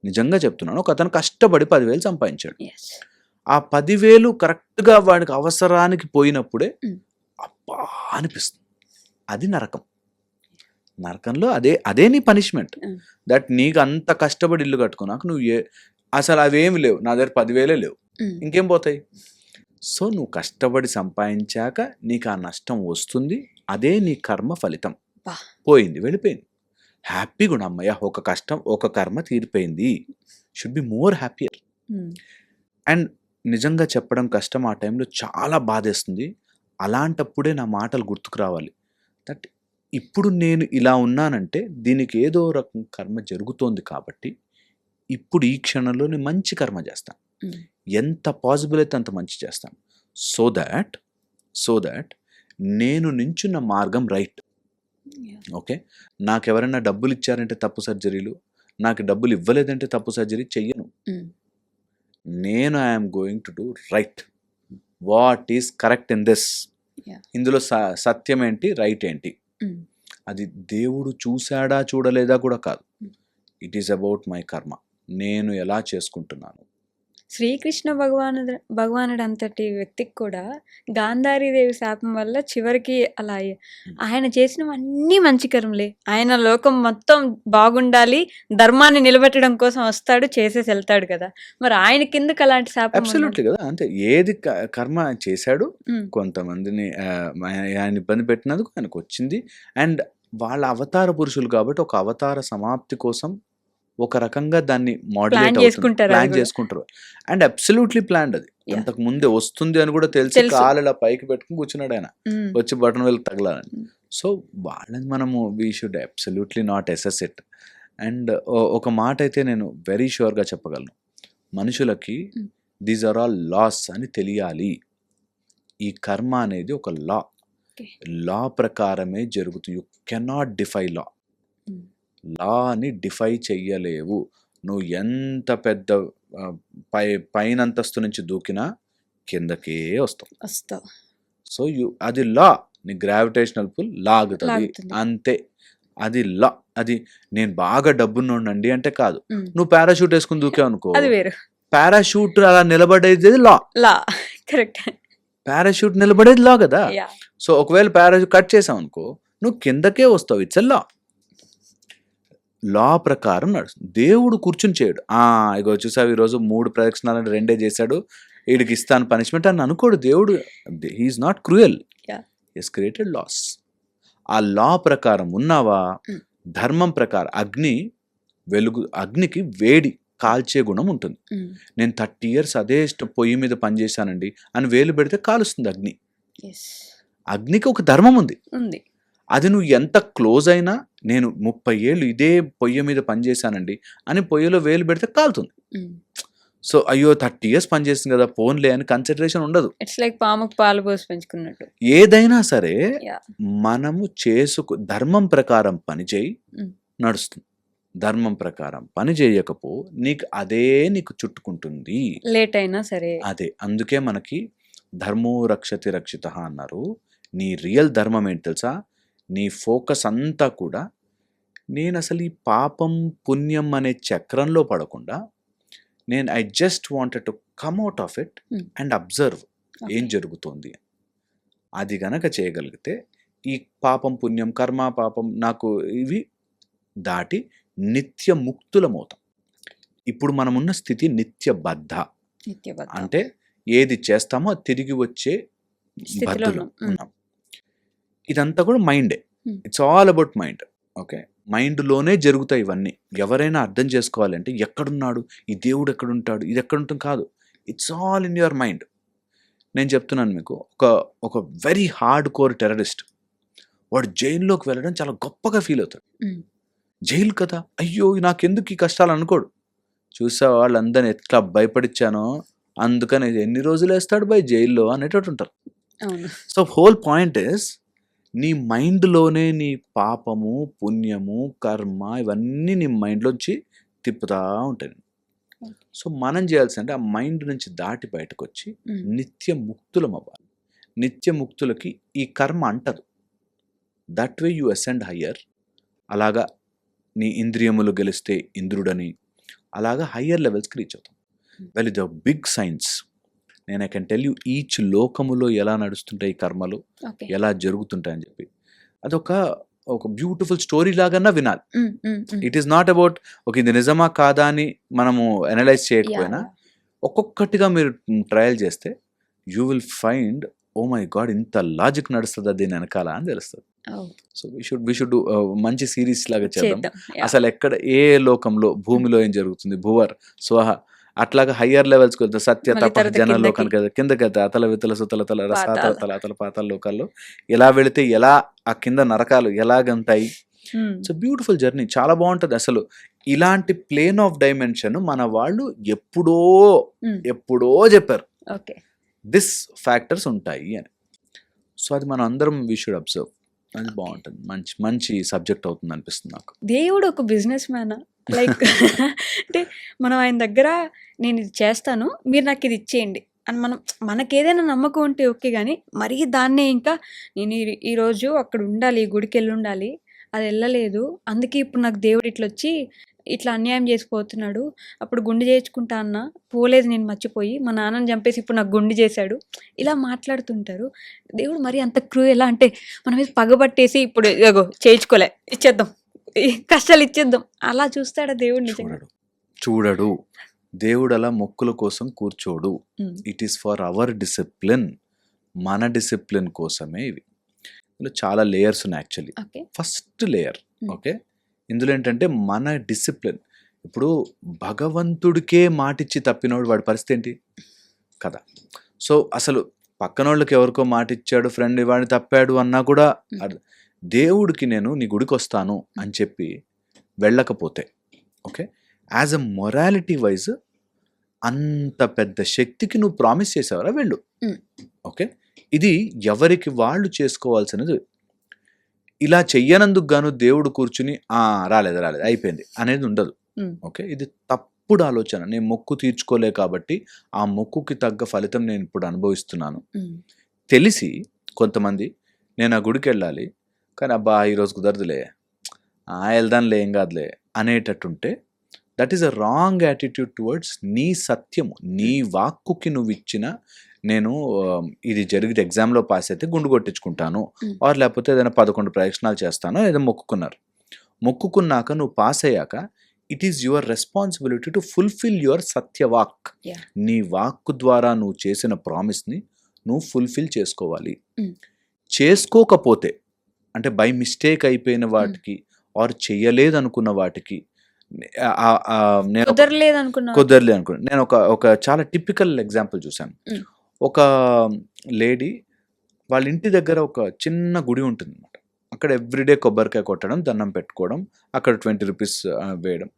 నిజంగా చెప్తున్నాను. ఒక అతను కష్టపడి 10,000 సంపాదించాడు. ఎస్. ఆ 10,000 కరెక్ట్‌గా వాడికి అవసరానికి పోయినప్పుడే అబ్బా! అనిపిస్తుంది. అది నరకం. నరకంలో అదే నీ పనిష్మెంట్. దట్ నీకు అంత కష్టపడి ఇల్లు కట్టుకున్నాక నువ్వు అసలు అవేమి లేవు. నా దగ్గర 10,000 లేవు. ఇంకేం పోతాయి? సో నువ్వు కష్టపడి సంపాదించాక నీకు ఆ నష్టం వస్తుంది. అదే నీ కర్మ ఫలితం. బా. పోయింది, వెళ్ళిపోయింది. హ్యాపీగా ఉండు అమ్మయ్య, ఒక కర్మ తీరిపోయింది. Should be more happier. And నిజంగా చెప్పడం కష్టం. ఆ టైంలో చాలా బాధేస్తుంది. అలాంటప్పుడే నా మాటలు గుర్తుకు రావాలి. దట్ ఇప్పుడు నేను ఇలా ఉన్నానంటే దీనికి ఏదో రకం కర్మ జరుగుతోంది కాబట్టి ఇప్పుడు ఈ క్షణంలో నేను మంచి కర్మ చేస్తాను. ఎంత పాసిబుల్ అయితే అంత మంచి చేస్తాను. సో దాట్ నేను నించున్న మార్గం రైట్. ఓకే, నాకు ఎవరైనా డబ్బులు ఇచ్చారంటే తప్పు సర్జరీలు, నాకు డబ్బులు ఇవ్వలేదంటే తప్పు సర్జరీ చెయ్యను. నేను I'm going to do right. What is correct in this? ఇందులో సత్యం ఏంటి, రైట్ ఏంటి? అది దేవుడు చూశాడా చూడలేదా కూడా కాదు. ఇట్ ఈస్ అబౌట్ మై కర్మ. నేను ఎలా చేసుకుంటున్నాను. శ్రీకృష్ణ భగవానుడు అంతటి వ్యక్తికి కూడా గాంధారీదేవి శాపం వల్ల చివరికి అలా ఆయన చేసినవన్నీ మంచి కర్మలే. ఆయన లోకం మొత్తం బాగుండాలి, ధర్మాన్ని నిలబెట్టడం కోసం వస్తాడు, చేసేసి వెళ్తాడు కదా. మరి ఆయన కిందకి అలాంటి శాపం అబ్సల్యూట్లీ కదా. అంటే ఏది కర్మ చేశాడు, కొంతమందిని ఆయన ఇబ్బంది పెట్టినందుకు ఆయనకు వచ్చింది. అండ్ వాళ్ళ అవతార పురుషులు కాబట్టి ఒక అవతార సమాప్తి కోసం ఒక రకంగా దాన్ని ప్లాన్ చేసుకుంటారు. And absolutely planned. అది అంతకు ముందే వస్తుంది అని కూడా తెలిసి కాలు ఇలా పైకి పెట్టుకుని కూర్చున్నాడు ఆయన, వచ్చి బటన్ వెళ్ళి తగలాలని. సో వాళ్ళని మనము we should absolutely not assess it. And ఒక మాట అయితే నేను వెరీ ష్యూర్గా చెప్పగలను, మనుషులకి దీస్ ఆర్ ఆల్ లాస్ అని తెలియాలి. ఈ కర్మ అనేది ఒక లా ప్రకారమే జరుగుతుంది. యు కెనాట్ డిఫై లాని డిఫై చెయ్యలేవు. నువ్వు ఎంత పెద్ద పైనంతస్తు నుంచి దూకినా కిందకే వస్తావు. సో అది లా. నీ గ్రావిటేషనల్ పుల్ లాగుతుంది అంతే. అది లా. అది నేను బాగా డబ్బున్నోండి అంటే కాదు. నువ్వు పారాషూట్ వేసుకుని దూకావు అనుకో, పారాషూట్ అలా నిలబడేది లా. కరెక్ట్. పారాషూట్ నిలబడేది లా కదా. సో ఒకవేళ పారాషూట్ కట్ చేసావు అనుకో, నువ్వు కిందకే వస్తావు. ఇట్స్ లా ప్రకారం నడుస్తుంది. దేవుడు కూర్చుని చేయడు. ఇగో చూసావు ఈరోజు 3 ప్రదక్షిణాలు 2 చేశాడు, వీడికి ఇస్తాను పనిష్మెంట్ అని అనుకోడు దేవుడు. He's not cruel. He's created laws. ఆ లా ప్రకారం ఉన్నావా, ధర్మం ప్రకారం అగ్నికి వేడి కాల్చే గుణం ఉంటుంది. నేను 30 years అదే పొయ్యి మీద పనిచేశానండి అని వేలు పెడితే కాలుస్తుంది అగ్ని. అగ్నికి ఒక ధర్మం ఉంది. అది నువ్వు ఎంత క్లోజ్ అయినా, నేను 30 ఏళ్ళు ఇదే పొయ్యి మీద పనిచేశానండి అని పొయ్యిలో వేలు పెడితే కాలుతుంది. సో అయ్యో 30 years పనిచేస్తుంది కదా పోన్లే అని కన్సిడరేషన్ ఉండదు. ఇట్స్ లైక్ పాముకు పాలు పోసి పెంచుకున్నట్టు. ఏదైనా సరే మనము ధర్మం ప్రకారం పని చేయి, నడుస్తుంది. ధర్మం ప్రకారం పని చేయకపో నీకు చుట్టుకుంటుంది, లేట్ అయినా సరే. అదే అందుకే మనకి ధర్మో రక్షతి రక్షిత అన్నారు. నీ రియల్ ధర్మం ఏంటి తెలుసా? నీ ఫోకస్ అంతా కూడా నేను అసలు ఈ పాపం పుణ్యం అనే చక్రంలో పడకుండా I just wanted to come out of it and observe ఏం జరుగుతోంది. అది గనక చేయగలిగితే ఈ పాపం పుణ్యం కర్మ పాపం నాకు ఇవి దాటి నిత్య ముక్తులమవుతాం. ఇప్పుడు మనమున్న స్థితి నిత్యబద్ధ. అంటే ఏది చేస్తామో అది తిరిగి వచ్చే బద్ధులు ఉన్నాం. ఇదంతా కూడా మైండే. It's all about mind. Okay, మైండ్లోనే జరుగుతాయి ఇవన్నీ. ఎవరైనా అర్థం చేసుకోవాలంటే ఎక్కడున్నాడు ఈ దేవుడు, ఎక్కడుంటాడు, ఇది ఎక్కడుంటుంది కాదు. It's all in your mind. నేను చెప్తున్నాను మీకు, ఒక వెరీ హార్డ్ కోర్ టెర్రరిస్ట్ వాడు జైల్లోకి వెళ్ళడం చాలా గొప్పగా ఫీల్ అవుతాడు. జైలు కదా, అయ్యో నాకెందుకు ఈ కష్టాలు అనుకోడు. చూసా వాళ్ళందరినీ ఎట్లా భయపడిచ్చానో అందుకని ఎన్ని రోజులు వేస్తాడు బై జైల్లో అనేటట్టు ఉంటారు. సో హోల్ పాయింట్ ఇస్, నీ మైండ్లోనే నీ పాపము పుణ్యము కర్మ ఇవన్నీ నీ మైండ్లోంచి తిప్పుతా ఉంటాయి. సో మనం చేయాల్సిందంటే ఆ మైండ్ నుంచి దాటి బయటకు వచ్చి నిత్య ముక్తులం అవ్వాలి. నిత్యముక్తులకి ఈ కర్మ అంటదు. That way you ascend higher. అలాగా నీ ఇంద్రియములు గెలిస్తే ఇంద్రుడని, అలాగా హయ్యర్ లెవెల్స్కి రీచ్ అవుతాం. వెల్ ఇది బిగ్ సైన్స్. నేను I can tell you each లోకములో ఎలా నడుస్తుంటాయి కర్మలు, ఓకే. ఎలా జరుగుతుంటాయని చెప్పి. అదొక బ్యూటిఫుల్ స్టోరీ లాగన్నా వినాలి. It is not about okay ఇది నిజమా కాదా అని మనము అనలైజ్ చేయకపోయినా ఒక్కొక్కటిగా మీరు ట్రయల్ చేస్తే you will find oh my god ఇంత లాజిక్ నడుస్తుంది దీని వెనకాల అని తెలుస్తుంది. సో వీ షుడ్ మంచి సిరీస్ లాగా చేద్దాం. అసలు ఎక్కడ ఏ లోకంలో భూమిలో ఏం జరుగుతుంది, భువర్ స్వహ అట్లాగా హయ్యర్ లెవెల్స్కి వెళ్తే సత్య తప జన లోకానికి కిందకి వెళ్తే అతల వితల సుతల తల రసాతల తల అతల పాతాల లోకాల్లో ఎలా వెళితే ఎలా ఆ కింద నరకాలు ఎలాగంటాయి. ఇట్స్ బ్యూటిఫుల్ జర్నీ, చాలా బాగుంటుంది. అసలు ఇలాంటి ప్లేన్ ఆఫ్ డైమెన్షన్ మన వాళ్ళు ఎప్పుడో చెప్పారు దిస్ ఫ్యాక్టర్స్ ఉంటాయి అని. సో అది మనం అందరం వీ షుడ్ అబ్జర్వ్. అది బాగుంటుంది, మంచి మంచి సబ్జెక్ట్ అవుతుంది అనిపిస్తుంది నాకు. దేవుడు ఒక బిజినెస్ మ్యానా లైక్ అంటే మనం ఆయన దగ్గర నేను ఇది చేస్తాను మీరు నాకు ఇది ఇచ్చేయండి అని మనకి ఏదైనా నమ్మకం ఉంటే ఓకే, కానీ మరీ దాన్నే ఇంకా నేను ఈరోజు అక్కడ ఉండాలి, గుడికి వెళ్ళి ఉండాలి, అది వెళ్ళలేదు, అందుకే ఇప్పుడు నాకు దేవుడు ఇట్లా వచ్చి ఇట్లా అన్యాయం చేసిపోతున్నాడు, అప్పుడు గుండు చేయించుకుంటా అన్న పోలేదు నేను మర్చిపోయి, మా నాన్నని చంపేసి ఇప్పుడు నాకు గుండు చేశాడు, ఇలా మాట్లాడుతుంటారు. దేవుడు మరి అంత ఎలా అంటే మన మీద పగబట్టేసి ఇప్పుడు ఇగో చేయించుకోలే ఇచ్చేద్దాం, కష్టాలు ఇచ్చేద్దాం అలా చూస్తాడా దేవుడు? నిజంగా చూడడు. దేవుడు అలా మొక్కుల కోసం కూర్చోడు. It is for our discipline, మన డిసిప్లిన్ కోసమే ఇవి. ఇందులో చాలా లేయర్స్ ఉన్నాయి యాక్చువల్లీ. ఫస్ట్ లేయర్ ఓకే, ఇందులో ఏంటంటే మన డిసిప్లిన్. ఇప్పుడు భగవంతుడికే మాటిచ్చి తప్పినోడు వాడి పరిస్థితి ఏంటి కదా. సో అసలు పక్కనోళ్ళకి ఎవరికో మాటిచ్చాడు ఫ్రెండ్ వాడిని తప్పాడు అన్నా కూడా దేవుడికి నేను నీ గుడికి వస్తాను అని చెప్పి వెళ్ళకపోతే okay, as a morality wise అంత పెద్ద శక్తికి నువ్వు ప్రామిస్ చేసావరా వెళ్ళు ఓకే. ఇది ఎవరికి వాళ్ళు చేసుకోవాల్సినది. ఇలా చెయ్యనందుకు గాను దేవుడు కూర్చుని రాలేదు అయిపోయింది అనేది ఉండదు ఓకే. ఇది తప్పుడు ఆలోచన. నేను మొక్కు తీర్చుకోలే కాబట్టి ఆ మొక్కుకి తగ్గ ఫలితం నేను ఇప్పుడు అనుభవిస్తున్నాను. తెలిసి కొంతమంది నేను ఆ గుడికి వెళ్ళాలి కానీ అబ్బా ఈరోజు కుదరదులే, వెళ్దాంలే ఏం కాదులే అనేటట్టుంటే that is a wrong attitude towards నీ సత్యము. నీ వాక్కుకి నువ్వు ఇచ్చిన నేను ఇది జరిగితే ఎగ్జామ్లో పాస్ అయితే గుండు కొట్టించుకుంటాను ఆర్ లేకపోతే ఏదైనా 11 ప్రదక్షిణాలు చేస్తాను ఏదో మొక్కుకున్నాక నువ్వు పాస్ అయ్యాక it is your responsibility to fulfill your సత్యవాక్. నీ వాక్ ద్వారా నువ్వు చేసిన ప్రామిస్ని నువ్వు ఫుల్ఫిల్ చేసుకోవాలి. చేసుకోకపోతే అంటే బై మిస్టేక్ అయిపోయిన వాటికి ఆర్ చెయ్యలేదు అనుకున్న వాటికి కుదరలేదు అనుకున్నా నేను ఒక చాలా టిపికల్ ఎగ్జాంపుల్ చూశాను. ఒక లేడీ వాళ్ళ ఇంటి దగ్గర ఒక చిన్న గుడి ఉంటుంది అనమాట. అక్కడ ఎవ్రీడే కొబ్బరికాయ కొట్టడం, దండం పెట్టుకోవడం, అక్కడ 20 రూపీస్ వేయడం.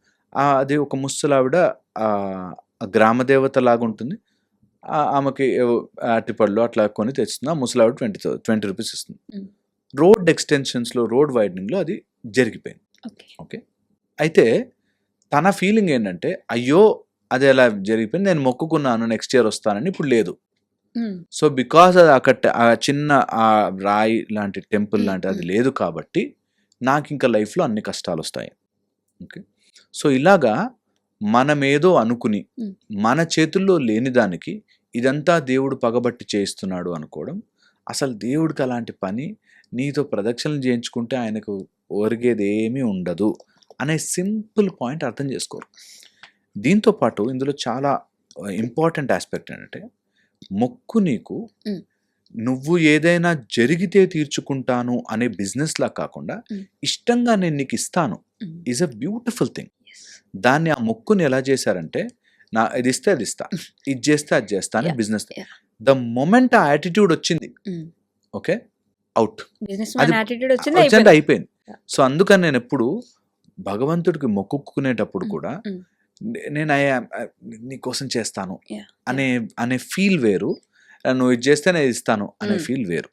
అది ఒక ముసలావిడ గ్రామదేవత లాగా ఉంటుంది. ఆమెకి అరటిపళ్ళు అట్లా కొని తెస్తుంది. ఆ ముసలావిడ 20 రూపీస్ ఇస్తుంది. రోడ్ ఎక్స్టెన్షన్స్లో, రోడ్ వైడనింగ్లో అది జరిగిపోయింది ఓకే. అయితే తన ఫీలింగ్ ఏంటంటే అయ్యో అది ఎలా జరిగిపోయింది, నేను మొక్కుకున్నాను నెక్స్ట్ ఇయర్ వస్తానని, ఇప్పుడు లేదు. సో బికాస్ అది అక్కడ చిన్న రాయి లాంటి టెంపుల్ లాంటి అది లేదు కాబట్టి నాకు ఇంకా లైఫ్లో అన్ని కష్టాలు వస్తాయి ఓకే. సో ఇలాగా మనమేదో అనుకుని మన చేతుల్లో లేని దానికి ఇదంతా దేవుడు పగబట్టి చేయిస్తున్నాడు అనుకోవడం. అసలు దేవుడికి అలాంటి పని, నీతో ప్రదక్షిణలు చేయించుకుంటే ఆయనకు ఒరిగేది ఏమీ ఉండదు అనే సింపుల్ పాయింట్ అర్థం చేసుకోరు. దీంతోపాటు ఇందులో చాలా ఇంపార్టెంట్ ఆస్పెక్ట్ ఏంటంటే మొక్కు నీకు నువ్వు ఏదైనా జరిగితే తీర్చుకుంటాను అనే బిజినెస్ లా కాకుండా ఇష్టంగా నేను నీకు ఇస్తాను ఈజ్ అ బ్యూటిఫుల్ థింగ్. దాన్ని ఆ మొక్కుని ఎలా చేశారంటే ఇది ఇస్తే అది ఇస్తా, ఇది చేస్తే అది చేస్తా అని బిజినెస్. ద మొమెంట్ ఆ యాటిట్యూడ్ వచ్చింది ఓకే, అవుట్, అది అయిపోయింది. సో అందుకని నేను ఎప్పుడు భగవంతుడికి మొక్కుకునేటప్పుడు కూడా నేను నీకోసం చేస్తాను అనే ఫీల్ వేరు, నువ్వు ఇది చేస్తే నేను ఇస్తాను అనే ఫీల్ వేరు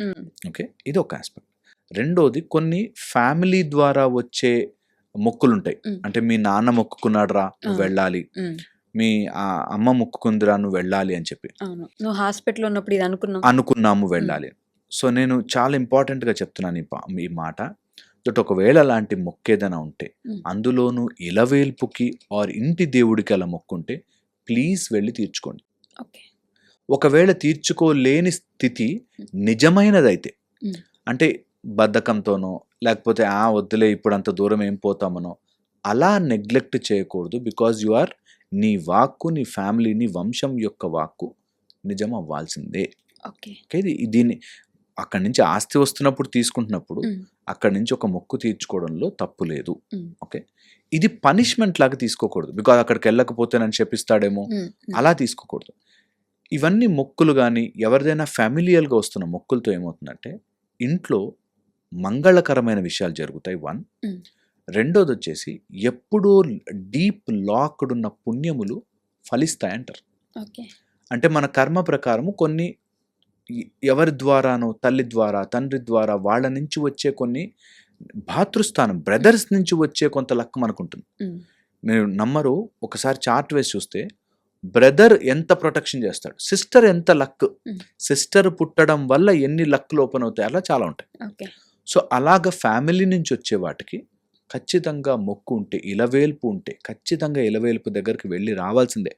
ఓకే. ఇది ఒక ఆస్పెక్ట్. రెండోది కొన్ని ఫ్యామిలీ ద్వారా వచ్చే మొక్కులు ఉంటాయి. అంటే మీ నాన్న మొక్కుకున్నాడు రా నువ్వు వెళ్ళాలి, మీ అమ్మ మొక్కుకుందిరా నువ్వు వెళ్ళాలి అని చెప్పి అవును. నువ్వు హాస్పిటల్‌లో ఉన్నప్పుడు ఇది అనుకున్నాము వెళ్ళాలి. సో నేను చాలా ఇంపార్టెంట్‌గా చెప్తున్నాను ఈ మాట. దట్ ఒకవేళ అలాంటి మొక్కేదైనా ఉంటే అందులోనూ ఇలవేల్పుకి ఆర్ ఇంటి దేవుడికి అలా మొక్కుంటే ప్లీజ్ వెళ్ళి తీర్చుకోండి. ఓకే. ఒకవేళ తీర్చుకోలేని స్థితి నిజమైనదైతే, అంటే బద్ధకంతోనో లేకపోతే వద్దులే ఇప్పుడు అంత దూరం ఏం పోతామనో అలా నెగ్లెక్ట్ చేయకూడదు. బికాజ్ యు ఆర్ నీ వాక్కు నీ ఫ్యామిలీ నీ వంశం యొక్క వాక్కు నిజం అవ్వాల్సిందే. ఓకే. దీన్ని అక్కడి నుంచి ఆస్తి వస్తున్నప్పుడు తీసుకుంటున్నప్పుడు అక్కడి నుంచి ఒక మొక్కు తీర్చుకోవడంలో తప్పు లేదు. ఓకే, ఇది పనిష్మెంట్ లాగా తీసుకోకూడదు. బికాజ్ అక్కడికి వెళ్ళకపోతే నన్ను చెప్పిస్తాడేమో అలా తీసుకోకూడదు. ఇవన్నీ మొక్కులు కానీ ఎవరిదైనా ఫ్యామిలియల్గా వస్తున్న మొక్కులతో ఏమవుతుందంటే ఇంట్లో మంగళకరమైన విషయాలు జరుగుతాయి. 1. రెండోది వచ్చేసి ఎప్పుడూ డీప్ లాక్డ్ ఉన్న పుణ్యములు ఫలిస్తాయంటారు. ఓకే. అంటే మన కర్మ ప్రకారము కొన్ని ఎవరి ద్వారానో తల్లి ద్వారా తండ్రి ద్వారా వాళ్ళ నుంచి వచ్చే కొన్ని భాతృస్థానం బ్రదర్స్ నుంచి వచ్చే కొంత లక్ మనకుంటుంది. మీరు నమ్మరు, ఒకసారి చార్ట్ వేసి చూస్తే బ్రదర్ ఎంత ప్రొటెక్షన్ చేస్తాడు, సిస్టర్ ఎంత లక్, సిస్టర్ పుట్టడం వల్ల ఎన్ని లక్లు ఓపెన్ అవుతాయి, అలా చాలా ఉంటాయి. సో అలాగ ఫ్యామిలీ నుంచి వచ్చే వాటికి ఖచ్చితంగా మొక్కు ఉంటే ఇలవేల్పు ఉంటే ఖచ్చితంగా ఇలవేల్పు దగ్గరికి వెళ్ళి రావాల్సిందే.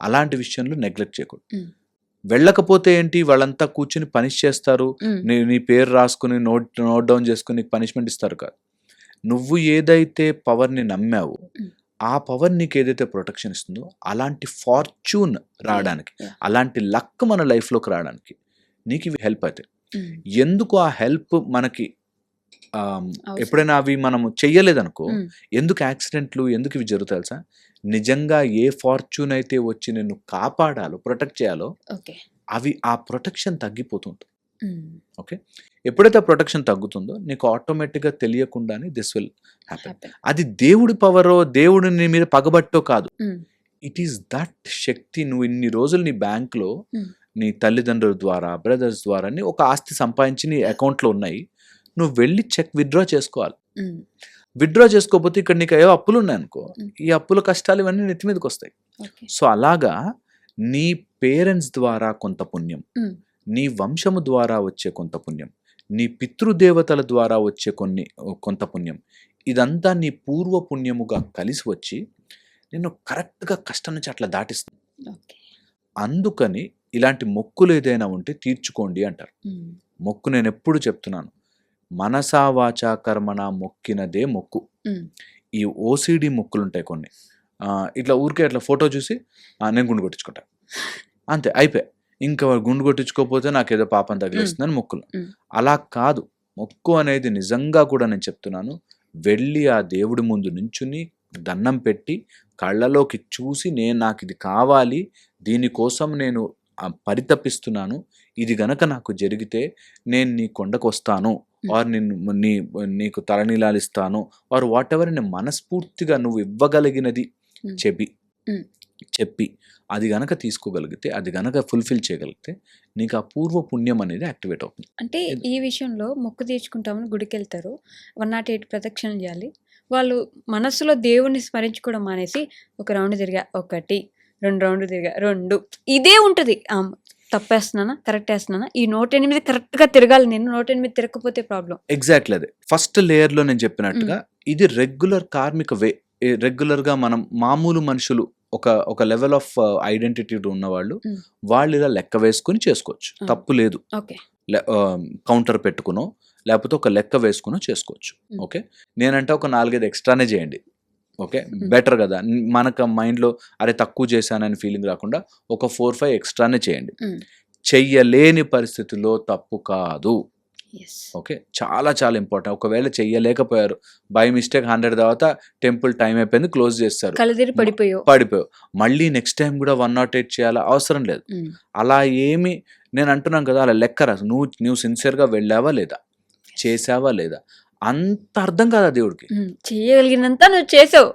అలాంటి విషయంలో నెగ్లెక్ట్ చేయకూడదు. వెళ్ళకపోతే ఏంటి, వాళ్ళంతా కూర్చుని పనిష్ చేస్తారు, నీ పేరు రాసుకుని నోట్ డౌన్ చేసుకుని నీకు పనిష్మెంట్ ఇస్తారు కాదు. నువ్వు ఏదైతే పవర్ని నమ్మావో ఆ పవర్ నీకు ఏదైతే ప్రొటెక్షన్ ఇస్తుందో అలాంటి ఫార్చ్యూన్ రావడానికి, అలాంటి లక్ మన లైఫ్లోకి రావడానికి నీకు ఇవి హెల్ప్ అవుతాయి. ఎందుకు ఆ హెల్ప్ మనకి ఎప్పుడైనా అవి మనము చెయ్యలేదనుకో, ఎందుకు యాక్సిడెంట్లు ఎందుకు ఇవి జరుగుతాయి తెలుసా? నిజంగా ఏ ఫార్చ్యూన్ అయితే వచ్చి నిన్ను కాపాడాలో ప్రొటెక్ట్ చేయాలో అవి ఆ ప్రొటెక్షన్ తగ్గిపోతుంది. ఓకే, ఎప్పుడైతే ఆ ప్రొటెక్షన్ తగ్గుతుందో నీకు ఆటోమేటిక్గా తెలియకుండానే దిస్ విల్ హ్యాపెన్. అది దేవుడి పవరో దేవుడి నీ మీద పగబట్టో కాదు, ఇట్ ఈస్ దట్ శక్తి. నువ్వు ఇన్ని రోజులు నీ బ్యాంక్లో నీ తల్లిదండ్రుల ద్వారా బ్రదర్స్ ద్వారా ఒక ఆస్తి సంపాదించి నీ అకౌంట్లో ఉన్నాయి, నువ్వు వెళ్ళి చెక్ విత్డ్రా చేసుకోవాలి. విత్డ్రా చేసుకోకపోతే ఇక్కడ నీకు ఏవో అప్పులు ఉన్నాయనుకో, ఈ అప్పుల కష్టాలు ఇవన్నీ నెత్తి మీదకి వస్తాయి. సో అలాగా నీ పేరెంట్స్ ద్వారా కొంత పుణ్యం, నీ వంశము ద్వారా వచ్చే కొంత పుణ్యం, నీ పితృదేవతల ద్వారా వచ్చే కొంత పుణ్యం, ఇదంతా నీ పూర్వ పుణ్యముగా కలిసి వచ్చి నేను కరెక్ట్గా కష్టం నుంచి అట్లా దాటిస్తుంది. అందుకని ఇలాంటి మొక్కులు ఏదైనా ఉంటే తీర్చుకోండి అంటారు. మొక్కు నేను ఎప్పుడు చెప్తున్నాను, మనసా వాచా కర్మణ మొక్కినదే మొక్కు. ఈ ఓసిడి మొక్కులు ఉంటాయి కొన్ని, ఇట్లా ఊరికే ఇట్లా ఫోటో చూసి నేను గుండు కొట్టించుకుంటా అంతే అయిపోయి, ఇంకా గుండు కొట్టించుకోకపోతే నాకేదో పాపం తగిలేస్తుందని మొక్కులు. అలా కాదు, మొక్కు అనేది నిజంగా కూడా నేను చెప్తున్నాను, వెళ్ళి ఆ దేవుడి ముందు నుంచుని దండం పెట్టి కళ్ళలోకి చూసి నాకు ఇది కావాలి, దీనికోసం నేను పరితపిస్తున్నాను, ఇది గనక నాకు జరిగితే నేను నీ కొండకు వస్తాను, ఆర్ నీకు తలనీలాలిస్తాను, ఆర్ వాట్ ఎవర్ నేను మనస్ఫూర్తిగా నువ్వు ఇవ్వగలిగినది చెప్పి అది గనక తీసుకోగలిగితే, అది గనక ఫుల్ఫిల్ చేయగలిగితే నీకు ఆ పూర్వ పుణ్యం అనేది యాక్టివేట్ అవుతుంది. అంటే ఈ విషయంలో మొక్కు తీర్చుకుంటామని గుడికి వెళ్తారు, 108 ప్రదక్షిణలు చేయాలి, వాళ్ళు మనస్సులో దేవుణ్ణి స్మరించుకోవడం మానేసి ఒక రౌండ్ తిరిగా 1, 2 రౌండ్లు తిరిగా 2, ఇదే ఉంటుంది. తప్పేస్తున్నానా కరెక్ట్ వేస్తున్నానా, ఈ 108 కరెక్ట్గా తిరగాలి, నేను 108 తిరగకపోతే ప్రాబ్లం. ఎగ్జాక్ట్లీ అదే ఫస్ట్ లేయర్లో నేను చెప్పినట్టుగా ఇది రెగ్యులర్ కార్మిక వే. రెగ్యులర్గా మనం మామూలు మనుషులు ఒక లెవెల్ ఆఫ్ ఐడెంటిటీ ఉన్నవాళ్ళు వాళ్ళు ఇలా లెక్క వేసుకుని చేసుకోవచ్చు, తప్పు లేదు. కౌంటర్ పెట్టుకునో లేకపోతే ఒక లెక్క వేసుకునో చేసుకోవచ్చు. ఓకే, నేనంటే ఒక 4-5 ఎక్స్ట్రానే చేయండి. ఓకే, బెటర్ కదా, మనకు మైండ్లో అరే తక్కువ చేశానని ఫీలింగ్ రాకుండా ఒక 4-5 ఎక్స్ట్రానే చేయండి. చెయ్యలేని పరిస్థితుల్లో తప్పు కాదు. ఓకే, చాలా చాలా ఇంపార్టెంట్. ఒకవేళ చెయ్యలేకపోయారు, బై మిస్టేక్ 100 తర్వాత టెంపుల్ టైం అయిపోయింది క్లోజ్ చేస్తారు, పడిపోయావు, మళ్ళీ నెక్స్ట్ టైం కూడా 108 చేయాలా అవసరం లేదు. అలా ఏమి నేను అంటున్నాను కదా, అలా లెక్క రాసు, నువ్వు సిన్సియర్గా వెళ్ళావా లేదా, చేసావా లేదా, అంత అర్థం కాదా దేవుడికి, చేయగలిగినంత నువ్వు చేసావు,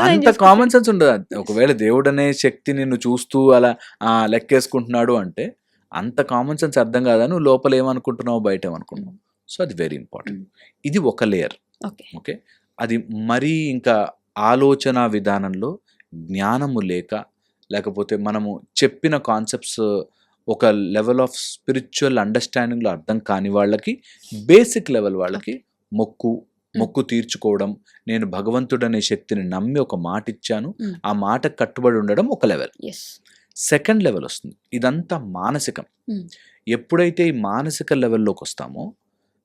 అంత కామన్ సెన్స్ ఉండదు. ఒకవేళ దేవుడు అనే శక్తిని నువ్వు చూస్తూ అలా లెక్కేసుకుంటున్నాడు అంటే అంత కామన్ సెన్స్ అర్థం కాదా, నువ్వు లోపల ఏమనుకుంటున్నావు బయట ఏమనుకుంటున్నావు. సో అది వెరీ ఇంపార్టెంట్. ఇది ఒక లేయర్. ఓకే, అది మరీ ఇంకా ఆలోచన విధానంలో జ్ఞానము లేక, లేకపోతే మనము చెప్పిన కాన్సెప్ట్స్ ఒక లెవెల్ ఆఫ్ స్పిరిచువల్ అండర్స్టాండింగ్లో అర్థం కాని వాళ్ళకి, బేసిక్ లెవెల్ వాళ్ళకి మొక్కు తీర్చుకోవడం, నేను భగవంతుడనే శక్తిని నమ్మి ఒక మాట ఇచ్చాను, ఆ మాటకు కట్టుబడి ఉండడం ఒక లెవెల్. సెకండ్ లెవెల్ వస్తుంది, ఇదంతా మానసికం. ఎప్పుడైతే ఈ మానసిక లెవెల్లోకి వస్తామో,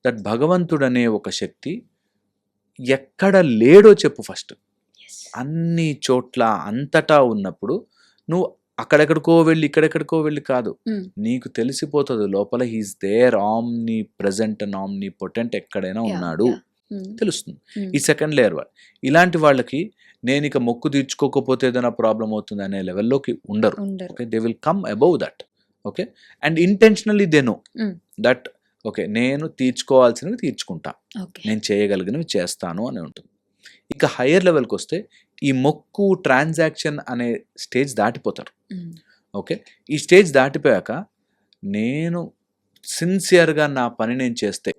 దట్ భగవంతుడనే ఒక శక్తి ఎక్కడ లేడో చెప్పు ఫస్ట్. అన్ని చోట్ల అంతటా ఉన్నప్పుడు నువ్వు అక్కడెక్కడికో వెళ్ళి ఇక్కడెక్కడికో వెళ్ళి కాదు, నీకు తెలిసిపోతుంది లోపల he's there, omnipresent and omnipotent, ఎక్కడైనా ఉన్నాడు తెలుస్తుంది. ఈ సెకండ్ లేయర్ వాళ్ళు, ఇలాంటి వాళ్ళకి నేను ఇక మొక్కు తీర్చుకోకపోతే ఏదైనా ప్రాబ్లం అవుతుంది అనే లెవెల్లోకి ఉండరు. Okay, they will come above that. Okay, and intentionally they know that okay నేను తీర్చుకోవాల్సినవి తీర్చుకుంటా, నేను చేయగలిగినవి చేస్తాను అని ఉంటుంది. ఇక హయ్యర్ లెవెల్కి వస్తే ఈ మొక్కు ట్రాన్సాక్షన్ అనే స్టేజ్ దాటిపోతారు. ఓకే, ఈ స్టేజ్ దాటిపోయాక నేను సిన్సియర్గా నా పని నేను చేస్తే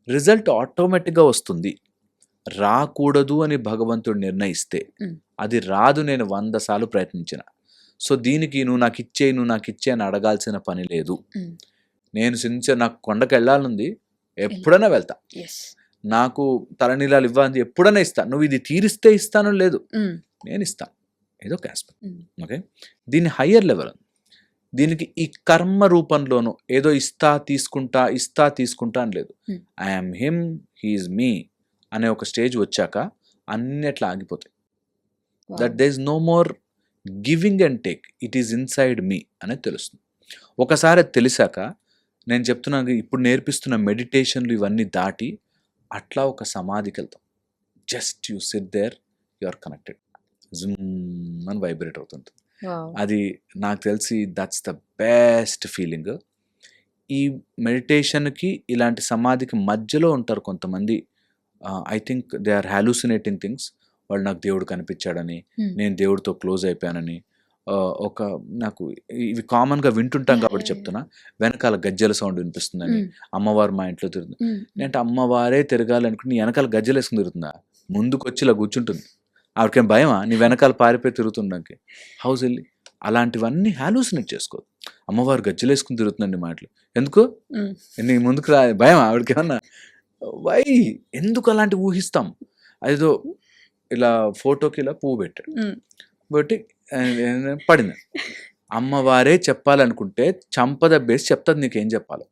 రిజల్ట్ ఆటోమేటిక్గా వస్తుంది. రాకూడదు అని భగవంతుడు నిర్ణయిస్తే అది రాదు, నేను 100 సార్లు ప్రయత్నించిన. సో దీనికి నువ్వు నాకు ఇచ్చే అని అడగాల్సిన పని లేదు. నేను సిన్సియర్, నాకు కొండకు వెళ్ళాలనుంది, ఎప్పుడైనా వెళ్తా. నాకు తలనీలాలు ఇవ్వాలి, ఎప్పుడైనా ఇస్తాను. నువ్వు ఇది తీరిస్తే ఇస్తాను, లేదు నేను ఇస్తాను. ఏదో ఒక ఆస్పెక్ట్. ఓకే, దీని హయ్యర్ లెవెల్. దీనికి ఈ కర్మ రూపంలోనూ ఏదో ఇస్తా తీసుకుంటా అని లేదు. ఐఎమ్ హిమ్, హీఈస్ మీ అనే ఒక స్టేజ్ వచ్చాక అన్ని అట్లా ఆగిపోతాయి. That there is no more giving and take, it is inside me అనేది తెలుస్తుంది. ఒకసారి అది తెలిసాక నేను చెప్తున్నాను, ఇప్పుడు నేర్పిస్తున్న మెడిటేషన్లు ఇవన్నీ దాటి అట్లా ఒక సమాధికి వెళ్తాం. Just you sit there, you are connected, జుమ్ అని వైబ్రేట్ అవుతుంది. అది నాకు తెలిసి దట్స్ ద బెస్ట్ ఫీలింగ్. ఈ మెడిటేషన్కి ఇలాంటి సమాధికి మధ్యలో ఉంటారు కొంతమంది. I think they are hallucinating things. వాళ్ళు నాకు దేవుడు కనిపించాడని, నేను దేవుడితో క్లోజ్ అయిపోయానని, ఒక నాకు ఇవి కామన్గా వింటుంటాం కాబట్టి చెప్తున్నా, వెనకాల గజ్జల సౌండ్ వినిపిస్తుందని, అమ్మవారు మా ఇంట్లో తిరుగుతుంది. నేనంటే అమ్మవారే తిరగాలనుకుని నీ వెనకాల గజ్జలు వేసుకుని తిరుగుతుందా? ముందుకు వచ్చి ఇలా కూర్చుంటుంది. ఆవిడకేం భయమా నీ వెనకాల పారిపోయి తిరుగుతుండడానికి? హౌస్ వెళ్ళి అలాంటివన్నీ హాలూసినేట్ చేసుకోదు. అమ్మవారు గజ్జలు వేసుకుని తిరుగుతుందండి మాటలు ఎందుకు, నీ ముందుకు రా భయం ఆవిడకేమన్నా? వై ఎందుకు అలాంటి ఊహిస్తాం? అదేదో ఇలా ఫోటోకి ఇలా పువ్వు పెట్టాడు, బట్టి పడింది. అమ్మవారే చెప్పాలనుకుంటే చంపదబ్బేసి చెప్తుంది నీకేం చెప్పాలి.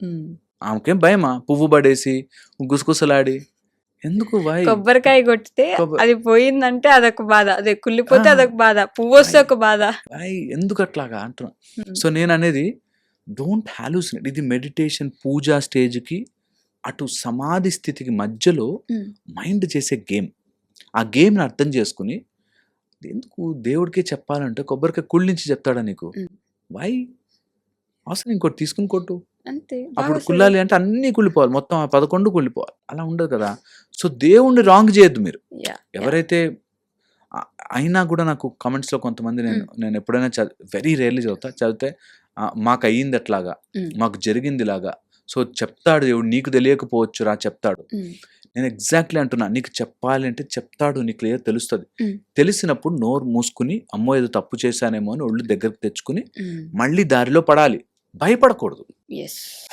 ఆమెకేం భయమా? పువ్వు పడేసి గుసగుసలాడి ఎందుకు? కొబ్బరికాయ కొట్టితే అది పోయిందంటే అదొక బాధ, అదే కుళ్ళిపోతే అదొక బాధ, పువ్వు వస్తే ఒక బాధ. ఎందుకు అట్లాగా అంటున్నా. సో నేను అనేది డోంట్ హాలూసినేట్. ఇది మెడిటేషన్ పూజా స్టేజ్కి అటు సమాధి స్థితికి మధ్యలో మైండ్ చేసే గేమ్. ఆ గేమ్ని అర్థం చేసుకుని ఎందుకు దేవుడికి చెప్పాలంటే కొబ్బరికాయ కుళ్ళించి చెప్తాడా నీకు? వై అవసరం ఇంకోటి తీసుకుని కొట్టు, అప్పుడు కుళ్ళాలి అంటే అన్నీ కుళ్ళిపోవాలి, మొత్తం 11 కుళ్ళిపోవాలి. అలా ఉండదు కదా. సో దేవుణ్ణి రాంగ్ చేయొద్దు మీరు. ఎవరైతే అయినా కూడా నాకు కమెంట్స్లో కొంతమంది నేను ఎప్పుడైనా వెరీ రేర్లీ చదివితే మాకు అయ్యింది అట్లాగా, మాకు జరిగింది ఇలాగా, సో చెప్తాడు దేవుడు, నీకు తెలియకపోవచ్చు రా చెప్తాడు. నేను ఎగ్జాక్ట్లీ అంటున్నా, నీకు చెప్పాలి అంటే చెప్తాడు, నీకు క్లియర్ తెలుస్తుంది. తెలిసినప్పుడు నోరు మూసుకుని అమ్మో ఏదో తప్పు చేశానేమో అని ఒళ్ళు దగ్గరకు తెచ్చుకుని మళ్ళీ దారిలో పడాలి. భయపడకూడదు.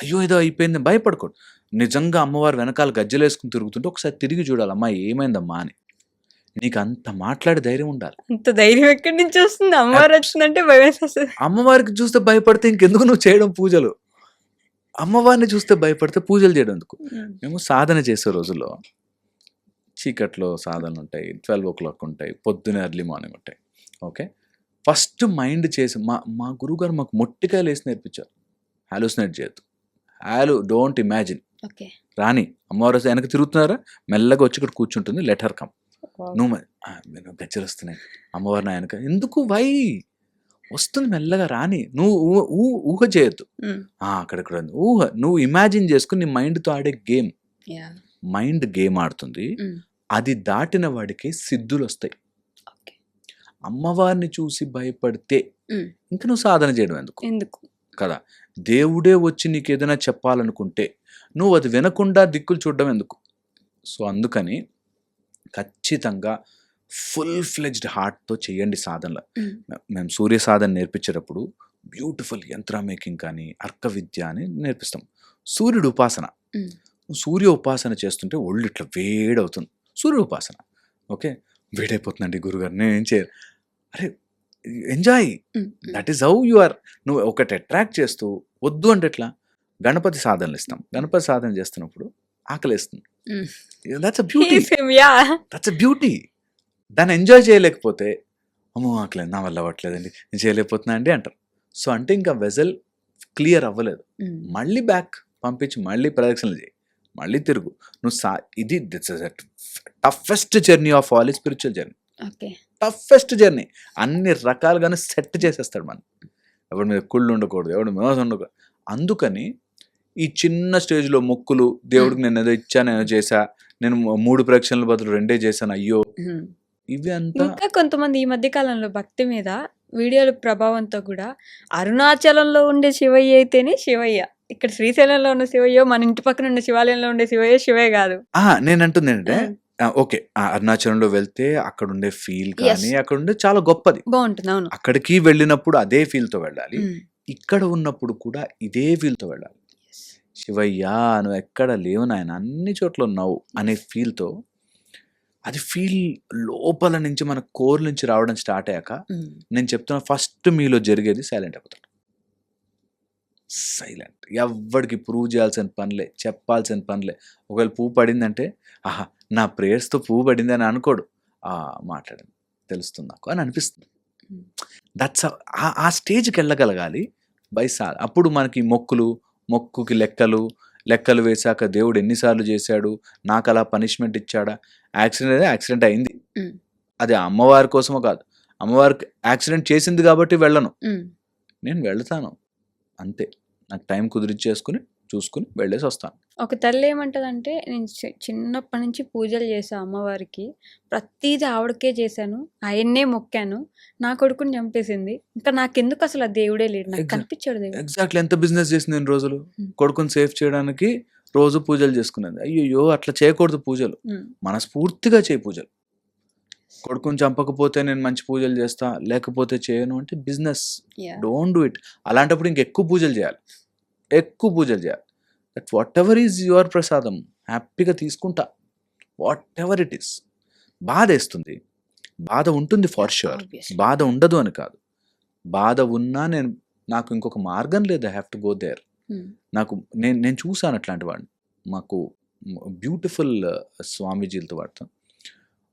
అయ్యో ఏదో అయిపోయింది భయపడకూడదు. నిజంగా అమ్మవారు వెనకాల గజ్జలు వేసుకుని తిరుగుతుంటే ఒకసారి తిరిగి చూడాలి, అమ్మా ఏమైందమ్మా అని. నీకు అంత మాట్లాడే ధైర్యం ఉండాలి. అంత ధైర్యం ఎక్కడి నుంచి వస్తుంది? అమ్మవారు వచ్చిందంటే భయం. అమ్మవారికి చూస్తే భయపడితే ఇంకెందుకు నువ్వు చేయడం పూజలు? అమ్మవారిని చూస్తే భయపడితే పూజలు చేయడం ఎందుకు? మేము సాధన చేసే రోజుల్లో చీకట్లో సాధనలు ఉంటాయి, 12 o'clock ఉంటాయి, పొద్దునే ఎర్లీ మార్నింగ్ ఉంటాయి. ఓకే, ఫస్ట్ మైండ్ చేసి మా గురువుగారు మాకు మొట్టికాయలు వేసి నేర్పించారు, హాలూసినేట్ చేయొద్దు, డోంట్ ఇమాజిన్. రాని అమ్మవారు వస్తే వెనక తిరుగుతున్నారా, మెల్లగా వచ్చి ఇక్కడ కూర్చుంటుంది, లెట్ హర్ కమ్. నువ్వు గజ్జలు వస్తున్నాయి అమ్మవారు నా వెనక ఎందుకు? వై వస్తుంది మెల్లగా రాని. నువ్వు ఊహ చేయొద్దు. అక్కడెక్కడ ఊహ నువ్వు ఇమాజిన్ చేసుకుని నీ మైండ్తో ఆడే గేమ్. మైండ్ గేమ్ ఆడుతుంది, అది దాటిన వాడికి సిద్ధులు వస్తాయి. అమ్మవారిని చూసి భయపడితే ఇంకా నువ్వు సాధన చేయడం ఎందుకు కదా. దేవుడే వచ్చి నీకు ఏదైనా చెప్పాలనుకుంటే నువ్వు అది వినకుండా దిక్కులు చూడడం ఎందుకు? సో అందుకని ఖచ్చితంగా ఫుల్ ఫ్లెడ్జ్డ్ హార్ట్తో చేయండి సాధనలు. ఉమ్, మేము సూర్య సాధన నేర్పించేటప్పుడు బ్యూటిఫుల్ యంత్ర మేకింగ్ కానీ అర్క విద్య అని నేర్పిస్తాం. సూర్యుడు ఉపాసన, ఉమ్, సూర్య ఉపాసన చేస్తుంటే ఒళ్ళు ఇట్లా వేడవుతుంది. సూర్య ఉపాసన ఓకే, వేడైపోతుందండి గురుగారు నేను ఏం చేయను. అరే enjoy, um, um, that is how you are. నువ్వు ఒకటి అట్రాక్ట్ చేస్తూ వద్దు అంటే ఎట్లా. గణపతి సాధనలు ఇస్తాం, గణపతి సాధన చేస్తున్నప్పుడు ఆకలేస్తుంది. Um. That's a beauty, Same, yeah. That's a beauty. దాన్ని ఎంజాయ్ చేయలేకపోతే అమ్మో ఆకలేదు నా వల్ల అవ్వట్లేదండి నేను చేయలేకపోతున్నా అండి అంటారు. సో అంటే ఇంకా వెజల్ క్లియర్ అవ్వలేదు. ఉమ్, మళ్ళీ బ్యాక్ పంపించి మళ్ళీ ప్రదక్షిణలు చేయి, మళ్ళీ తిరుగు. నువ్వు ఇది it's toughest journey of all spiritual journey, okay. Toughest journey. అన్ని రకాలుగానే సెట్ చేసేస్తాడు మనం. ఎవరి మీద కుళ్ళు ఉండకూడదు, ఎవరి మోసం ఉండకూడదు. అందుకని ఈ చిన్న స్టేజ్లో మొక్కులు, దేవుడికి నేను ఏదో ఇచ్చా, నేను చేశా, నేను 3 ప్రదక్షిణల బదులు 2 చేశాను, అయ్యో ఉమ్. ఇవి అంతా ఇంకా కొంతమంది ఈ మధ్య కాలంలో భక్తి మీద వీడియోల ప్రభావంతో కూడా అరుణాచలంలో ఉండే శివయ్య అయితేనే శివయ్య, ఇక్కడ శ్రీశైలంలో ఉన్న శివయ్య, మన ఇంటి పక్కన ఉన్న శివాలయంలో ఉండే శివయ్య శివయ్య కాదు. నేను అంటుంది ఏంటంటే ఓకే అరుణాచలంలో వెళ్తే అక్కడ ఉండే ఫీల్ కానీ అక్కడ ఉండే చాలా గొప్పది, బాగుంటుంది. అవును. అక్కడికి వెళ్ళినప్పుడు అదే ఫీల్తో వెళ్ళాలి, ఉమ్, ఇక్కడ ఉన్నప్పుడు కూడా ఇదే ఫీల్తో వెళ్ళాలి. శివయ్య నువ్వు ఎక్కడ లేవు నాయన, అన్ని చోట్ల ఉన్నావు అనే ఫీల్తో. అది ఫీల్ లోపల నుంచి మన కోర్ నుంచి రావడం స్టార్ట్ అయ్యాక ఉమ్, నేను చెప్తున్నా ఫస్ట్ మీలో జరిగేది సైలెంట్ అయిపోతాడు. సైలెంట్, ఎవ్వడికి ప్రూవ్ చేయాల్సిన పనిలే, చెప్పాల్సిన పనిలే. ఒకవేళ పువ్వు పడిందంటే ఆహా నా ప్రేయర్స్తో పువ్వు పడింది అని అనుకోడు, మాట్లాడింది తెలుస్తుంది నాకు అని అనిపిస్తుంది. ఉమ్, దట్స్ ఆ స్టేజ్కి వెళ్ళగలగాలి బైసార్. అప్పుడు మనకి మొక్కుకి లెక్కలు వేశాక దేవుడు ఎన్నిసార్లు చేశాడు, నాకు అలా పనిష్మెంట్ ఇచ్చాడా. యాక్సిడెంట్ అయింది, ఉమ్, అది అమ్మవారి కోసమో కాదు, అమ్మవారికి యాక్సిడెంట్ చేసింది కాబట్టి వెళ్ళను, ఉమ్. నేను వెళ్తాను అంతే. నాకు టైం కుదిరిచ్చేసుకుని చూసుకుని వెళ్ళేసి వస్తాను. ఒక తల్లి ఏమంటదంటే, నేను చిన్నప్పటి నుంచి పూజలు చేశా అమ్మవారికి, ప్రతిదీ ఆవిడకే చేశాను, ఆయన్నే మొక్కాను, నా కొడుకుని చంపేసింది, ఇంకా నాకెందుకు అసలు ఆ దేవుడే లేడు, నాకు కనిపించాడు దేవుడు. ఎగ్జాక్ట్లీ ఎంత బిజినెస్ చేసింది నేను రోజులు, ఉమ్, కొడుకుని సేఫ్ చేయడానికి రోజు పూజలు చేసుకునేది. అయ్యో అట్లా చేయకూడదు పూజలు, ఉమ్, మనస్ఫూర్తిగా చేయి పూజలు. కొడుకుని చంపకపోతే నేను మంచి పూజలు చేస్తా, లేకపోతే చేయను అంటే business. yeah. Don't do it. అలాంటప్పుడు ఇంకెక్కువ పూజలు చేయాలి, that what ever is your ప్రసాదం హ్యాపీగా తీసుకుంటా, వాట్ ఎవర్ ఇట్ ఈస్. బాధ వేస్తుంది, బాధ ఉంటుంది ఫర్ ష్యూర్, Obviously. బాధ ఉండదు అని కాదు. బాధ ఉన్నా నాకు ఇంకొక మార్గం లేదు, I have to go there. Um, నేను చూసాను అట్లాంటి వాడిని. మాకు బ్యూటిఫుల్ స్వామీజీలతో వాడతాం,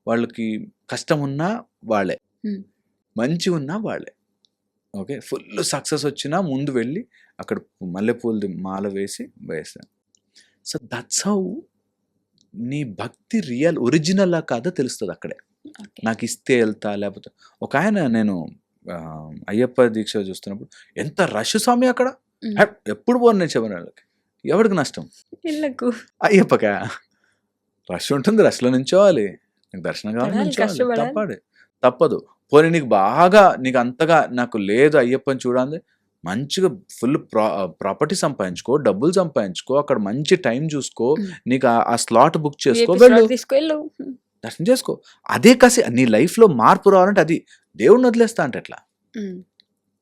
వాళ్ళకి కష్టం ఉన్నా వాళ్ళే, ఉమ్, మంచి ఉన్నా వాళ్ళే. ఓకే, ఫుల్ సక్సెస్ వచ్చినా ముందు వెళ్ళి అక్కడ మల్లెపూలది మాల వేస్తాను. సో దట్స్ హౌ నీ భక్తి ఒరిజినల్లా కాదో తెలుస్తుంది అక్కడే. okay. నాకు ఇస్తే వెళ్తా, లేకపోతే ఒక ఆయన నేను అయ్యప్ప దీక్ష చూస్తున్నప్పుడు ఎంత రష్ స్వామి అక్కడ, ఉమ్, ఎప్పుడు పోను నేను చెప్పిన వాళ్ళకి, ఎవరికి నష్టం, ఇళ్ళకు అయ్యప్పకా రష్ ఉంటుంది, రష్లో నించోవాలి, నీకు దర్శనం కావాలి, పడాలి, నించోవాలి, కష్టపడాలి. తప్పదు. పోనీ నీకు అంతగా నాకు లేదు అయ్యప్పని చూడాలి, మంచిగా ఫుల్ ప్రాపర్టీ సంపాదించుకో, డబ్బులు సంపాదించుకో, అక్కడ మంచి టైం చూసుకో, ఉమ్, నీకు ఆ స్లాట్ బుక్ చేసుకో, VIP వెళ్ళు slot తీసుకెళ్ళు. దర్శనం చేసుకో. అదే కసి నీ లైఫ్లో మార్పు రావాలంటే అది దేవుడిని వదిలేస్తా అంటే ఎట్లా, ఉమ్.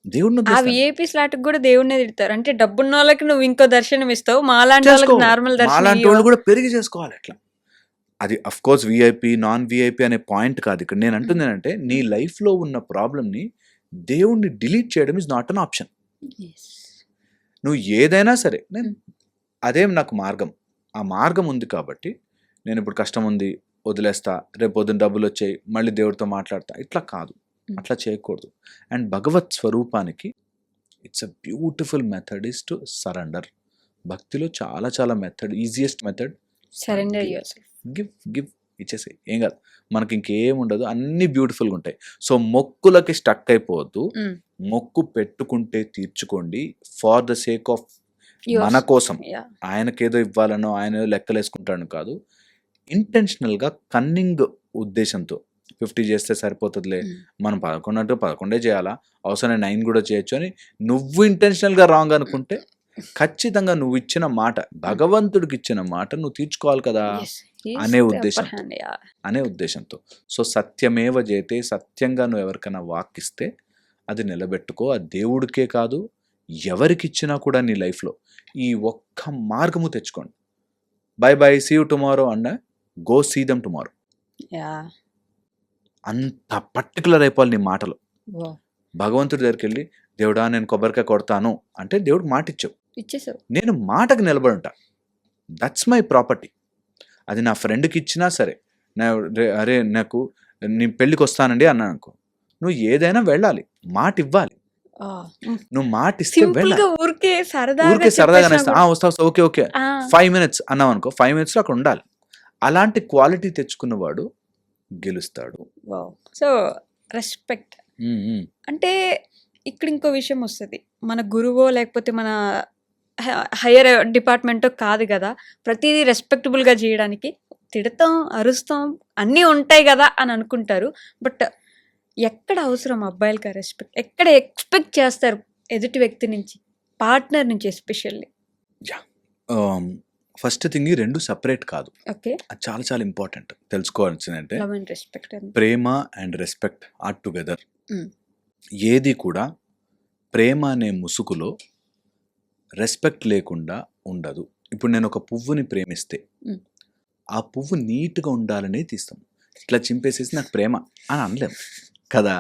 దేవుడిని ఆ వదిలేస్తా విఐపి స్లాట్ కూడా దేవుడినే తిడతారు, అంటే డబ్బున్న వాళ్ళకి నువ్వు ఇంకో దర్శనం ఇస్తావు, మాలాంటి వాళ్ళకి నార్మల్ దర్శనం అలాంటి వాళ్ళు ఇవ్వవా? కూడా పెరిగి చేసుకోవాలి అట్లా. అది of course VIP non VIP అనే పాయింట్ కాదు ఇక్కడ. నేను అంటుంది ఏంటంటే నీ లైఫ్లో ఉన్న ప్రాబ్లమ్ని దేవుణ్ణి డిలీట్ చేయడం is not an option. Yes. నువ్వు ఏదైనా సరే ఉమ్, అదేం నాకు మార్గం, ఆ మార్గం ఉంది కాబట్టి నేను ఇప్పుడు కష్టం ఉంది వదిలేస్తా, రేపు పొద్దున్న డబ్బులు వచ్చాయి మళ్ళీ దేవుడితో మాట్లాడతా, ఇట్లా కాదు, ఉమ్, అట్లా చేయకూడదు. అండ్ భగవత్ స్వరూపానికి it's a beautiful method is to surrender. భక్తిలో చాలా చాలా method, easiest method surrender yourself. Give ఇచ్చేసాయి, ఏం కాదు, మనకి ఇంకేం ఉండదు, అన్నీ బ్యూటిఫుల్గా ఉంటాయి. సో మొక్కులకి స్టక్ అయిపోవద్దు, ఉమ్, మొక్కు పెట్టుకుంటే తీర్చుకోండి ఫార్ ద సేక్ ఆఫ్ మన yours. కోసం, Yeah. ఆయనకేదో ఇవ్వాలనో ఆయన లెక్కలు వేసుకుంటాను కాదు, ఇంటెన్షనల్గా కన్నింగ్ ఉద్దేశంతో 50 చేస్తే సరిపోతుందిలే, ఉమ్, మనం 11 అంటే 11 చేయాలా, అవసరం 9 కూడా చేయొచ్చు అని నువ్వు ఇంటెన్షనల్గా రాంగ్ అనుకుంటే ఖచ్చితంగా నువ్వు ఇచ్చిన మాట, భగవంతుడికి ఇచ్చిన మాట నువ్వు తీర్చుకోవాలి కదా. yes. అనే ఉద్దేశంతో అనే ఉద్దేశంతో. సో సత్యమేవ జయతే, సత్యంగా నువ్వు ఎవరికైనా వాక్కిస్తే అది నిలబెట్టుకో. అది దేవుడికే కాదు ఎవరికిచ్చినా కూడా నీ లైఫ్లో ఈ ఒక్క మార్గము తెచ్చుకోండి. Bye bye, see you tomorrow అన్న, గో సీ దెమ్ టుమారో. అంత పర్టికులర్ అయిపోవాలి నీ మాటలు. భగవంతుడి దగ్గరికి వెళ్ళి, దేవుడా నేను కొబ్బరికాయ కొడతాను అంటే దేవుడికి మాట ఇచ్చావు, నేను మాటకు నిలబడి ఉంటా. That's my property. అది నా ఫ్రెండ్కి ఇచ్చినా సరే, అరే నాకు నీ పెళ్ళికి వస్తానండి అన్నాను అనుకో, నువ్వు ఏదైనా వెళ్ళాలి, మాట ఇవ్వాలి. నువ్వు మాట ఇస్తే ఊరికే సరదాగా వస్తా ఓకే ఓకే 5 minutes అన్నావు అనుకో, 5 minutes లో అక్కడ ఉండాలి. అలాంటి క్వాలిటీ తెచ్చుకున్నవాడు గెలుస్తాడు. సో రెస్పెక్ట్ అంటే ఇక్కడ ఇంకో విషయం వస్తుంది. మన గురువో లేకపోతే మన హైయర్ డిపార్ట్మెంటో కాదు కదా ప్రతిదీ రెస్పెక్టబుల్గా చేయడానికి. తిడతాం, అరుస్తాం, అన్నీ ఉంటాయి కదా అని అనుకుంటారు. బట్ ఎక్కడ అవసరం అబ్బాయిలకి రెస్పెక్ట్? ఎక్కడ ఎక్స్పెక్ట్ చేస్తారు ఎదుటి వ్యక్తి నుంచి, పార్ట్నర్ నుంచి ఎస్పెషల్లీ? ఫస్ట్ థింగ్, ఈ రెండు సపరేట్ కాదు. ఓకే, అది చాలా చాలా ఇంపార్టెంట్ తెలుసుకోవాల్సిందంటే, లవ్ అండ్ రెస్పెక్ట్, ప్రేమ అండ్ రెస్పెక్ట్ ఆర్ టుగెదర్. ఏది కూడా ప్రేమ అనే ముసుగులో రెస్పెక్ట్ లేకుండా ఉండదు. ఇప్పుడు నేను ఒక పువ్వుని ప్రేమిస్తే ఆ పువ్వు నీట్గా ఉండాలనే తీస్తాం. ఇట్లా చింపేసేసి నాకు ప్రేమ అని అనలేము కదా.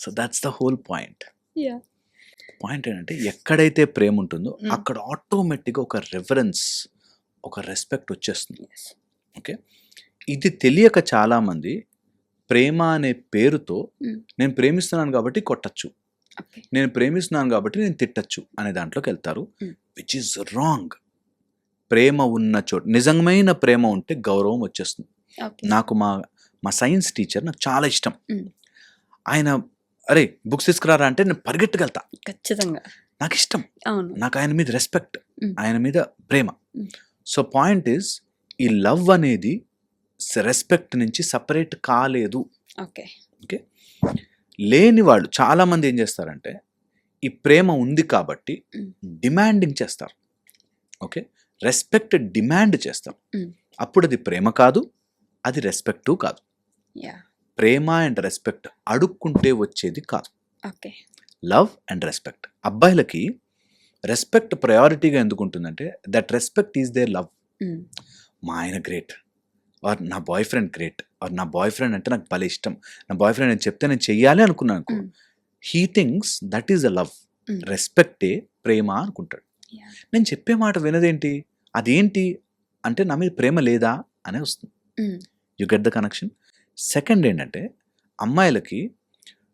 So that's the whole point. Point ఏంటంటే, ఎక్కడైతే ప్రేమ ఉంటుందో అక్కడ ఆటోమేటిక్గా ఒక రెఫరెన్స్, ఒక రెస్పెక్ట్ వచ్చేస్తుంది. ఓకే, ఇది తెలియక చాలామంది ప్రేమ అనే పేరుతో నేను ప్రేమిస్తున్నాను కాబట్టి కొట్టచ్చు, నేను ప్రేమిస్తున్నాను కాబట్టి నేను తిట్టచ్చు అనే దాంట్లోకి వెళ్తారు, విచ్ ఈజ్ రాంగ్. ప్రేమ ఉన్న చోట, నిజమైన ప్రేమ ఉంటే గౌరవం వచ్చేస్తుంది. నాకు మా సైన్స్ టీచర్ నాకు చాలా ఇష్టం. ఆయన అరే బుక్స్ తీసుకురారా అంటే నేను పరిగెట్టుకెళ్తా, ఖచ్చితంగా నాకు ఇష్టం. నాకు ఆయన మీద రెస్పెక్ట్, ఆయన మీద ప్రేమ. సో పాయింట్ ఈజ్, ఈ లవ్ అనేది రెస్పెక్ట్ నుంచి సపరేట్ కాలేదు. ఓకే, లేని వాళ్ళు చాలా మంది ఏం చేస్తారంటే, ఈ ప్రేమ ఉంది కాబట్టి డిమాండింగ్ చేస్తారు. ఓకే, రెస్పెక్ట్ డిమాండ్ చేస్తాం, అప్పుడు అది ప్రేమ కాదు, అది రెస్పెక్టు కాదు. ప్రేమ అండ్ రెస్పెక్ట్ అడుక్కుంటే వచ్చేది కాదు. Love and respect. అబ్బాయిలకి రెస్పెక్ట్ ప్రయారిటీగా ఎందుకు ఉంటుందంటే, that respect is there love. మా ఆయన గ్రేట్, ఆర్ నా బాయ్ ఫ్రెండ్ గ్రేట్, ఆర్ నా బాయ్ ఫ్రెండ్ అంటే నాకు భలే ఇష్టం, నా బాయ్ ఫ్రెండ్ నేను చెప్తే నేను చెయ్యాలి అనుకున్నాను అనుకో, he things that is a love. రెస్పెక్టే ప్రేమ అనుకుంటాడు. నేను చెప్పే మాట వినదేంటి, అదేంటి అంటే నా మీద ప్రేమ లేదా అనే వస్తుంది. You get the connection. Second ఏంటంటే, అమ్మాయిలకి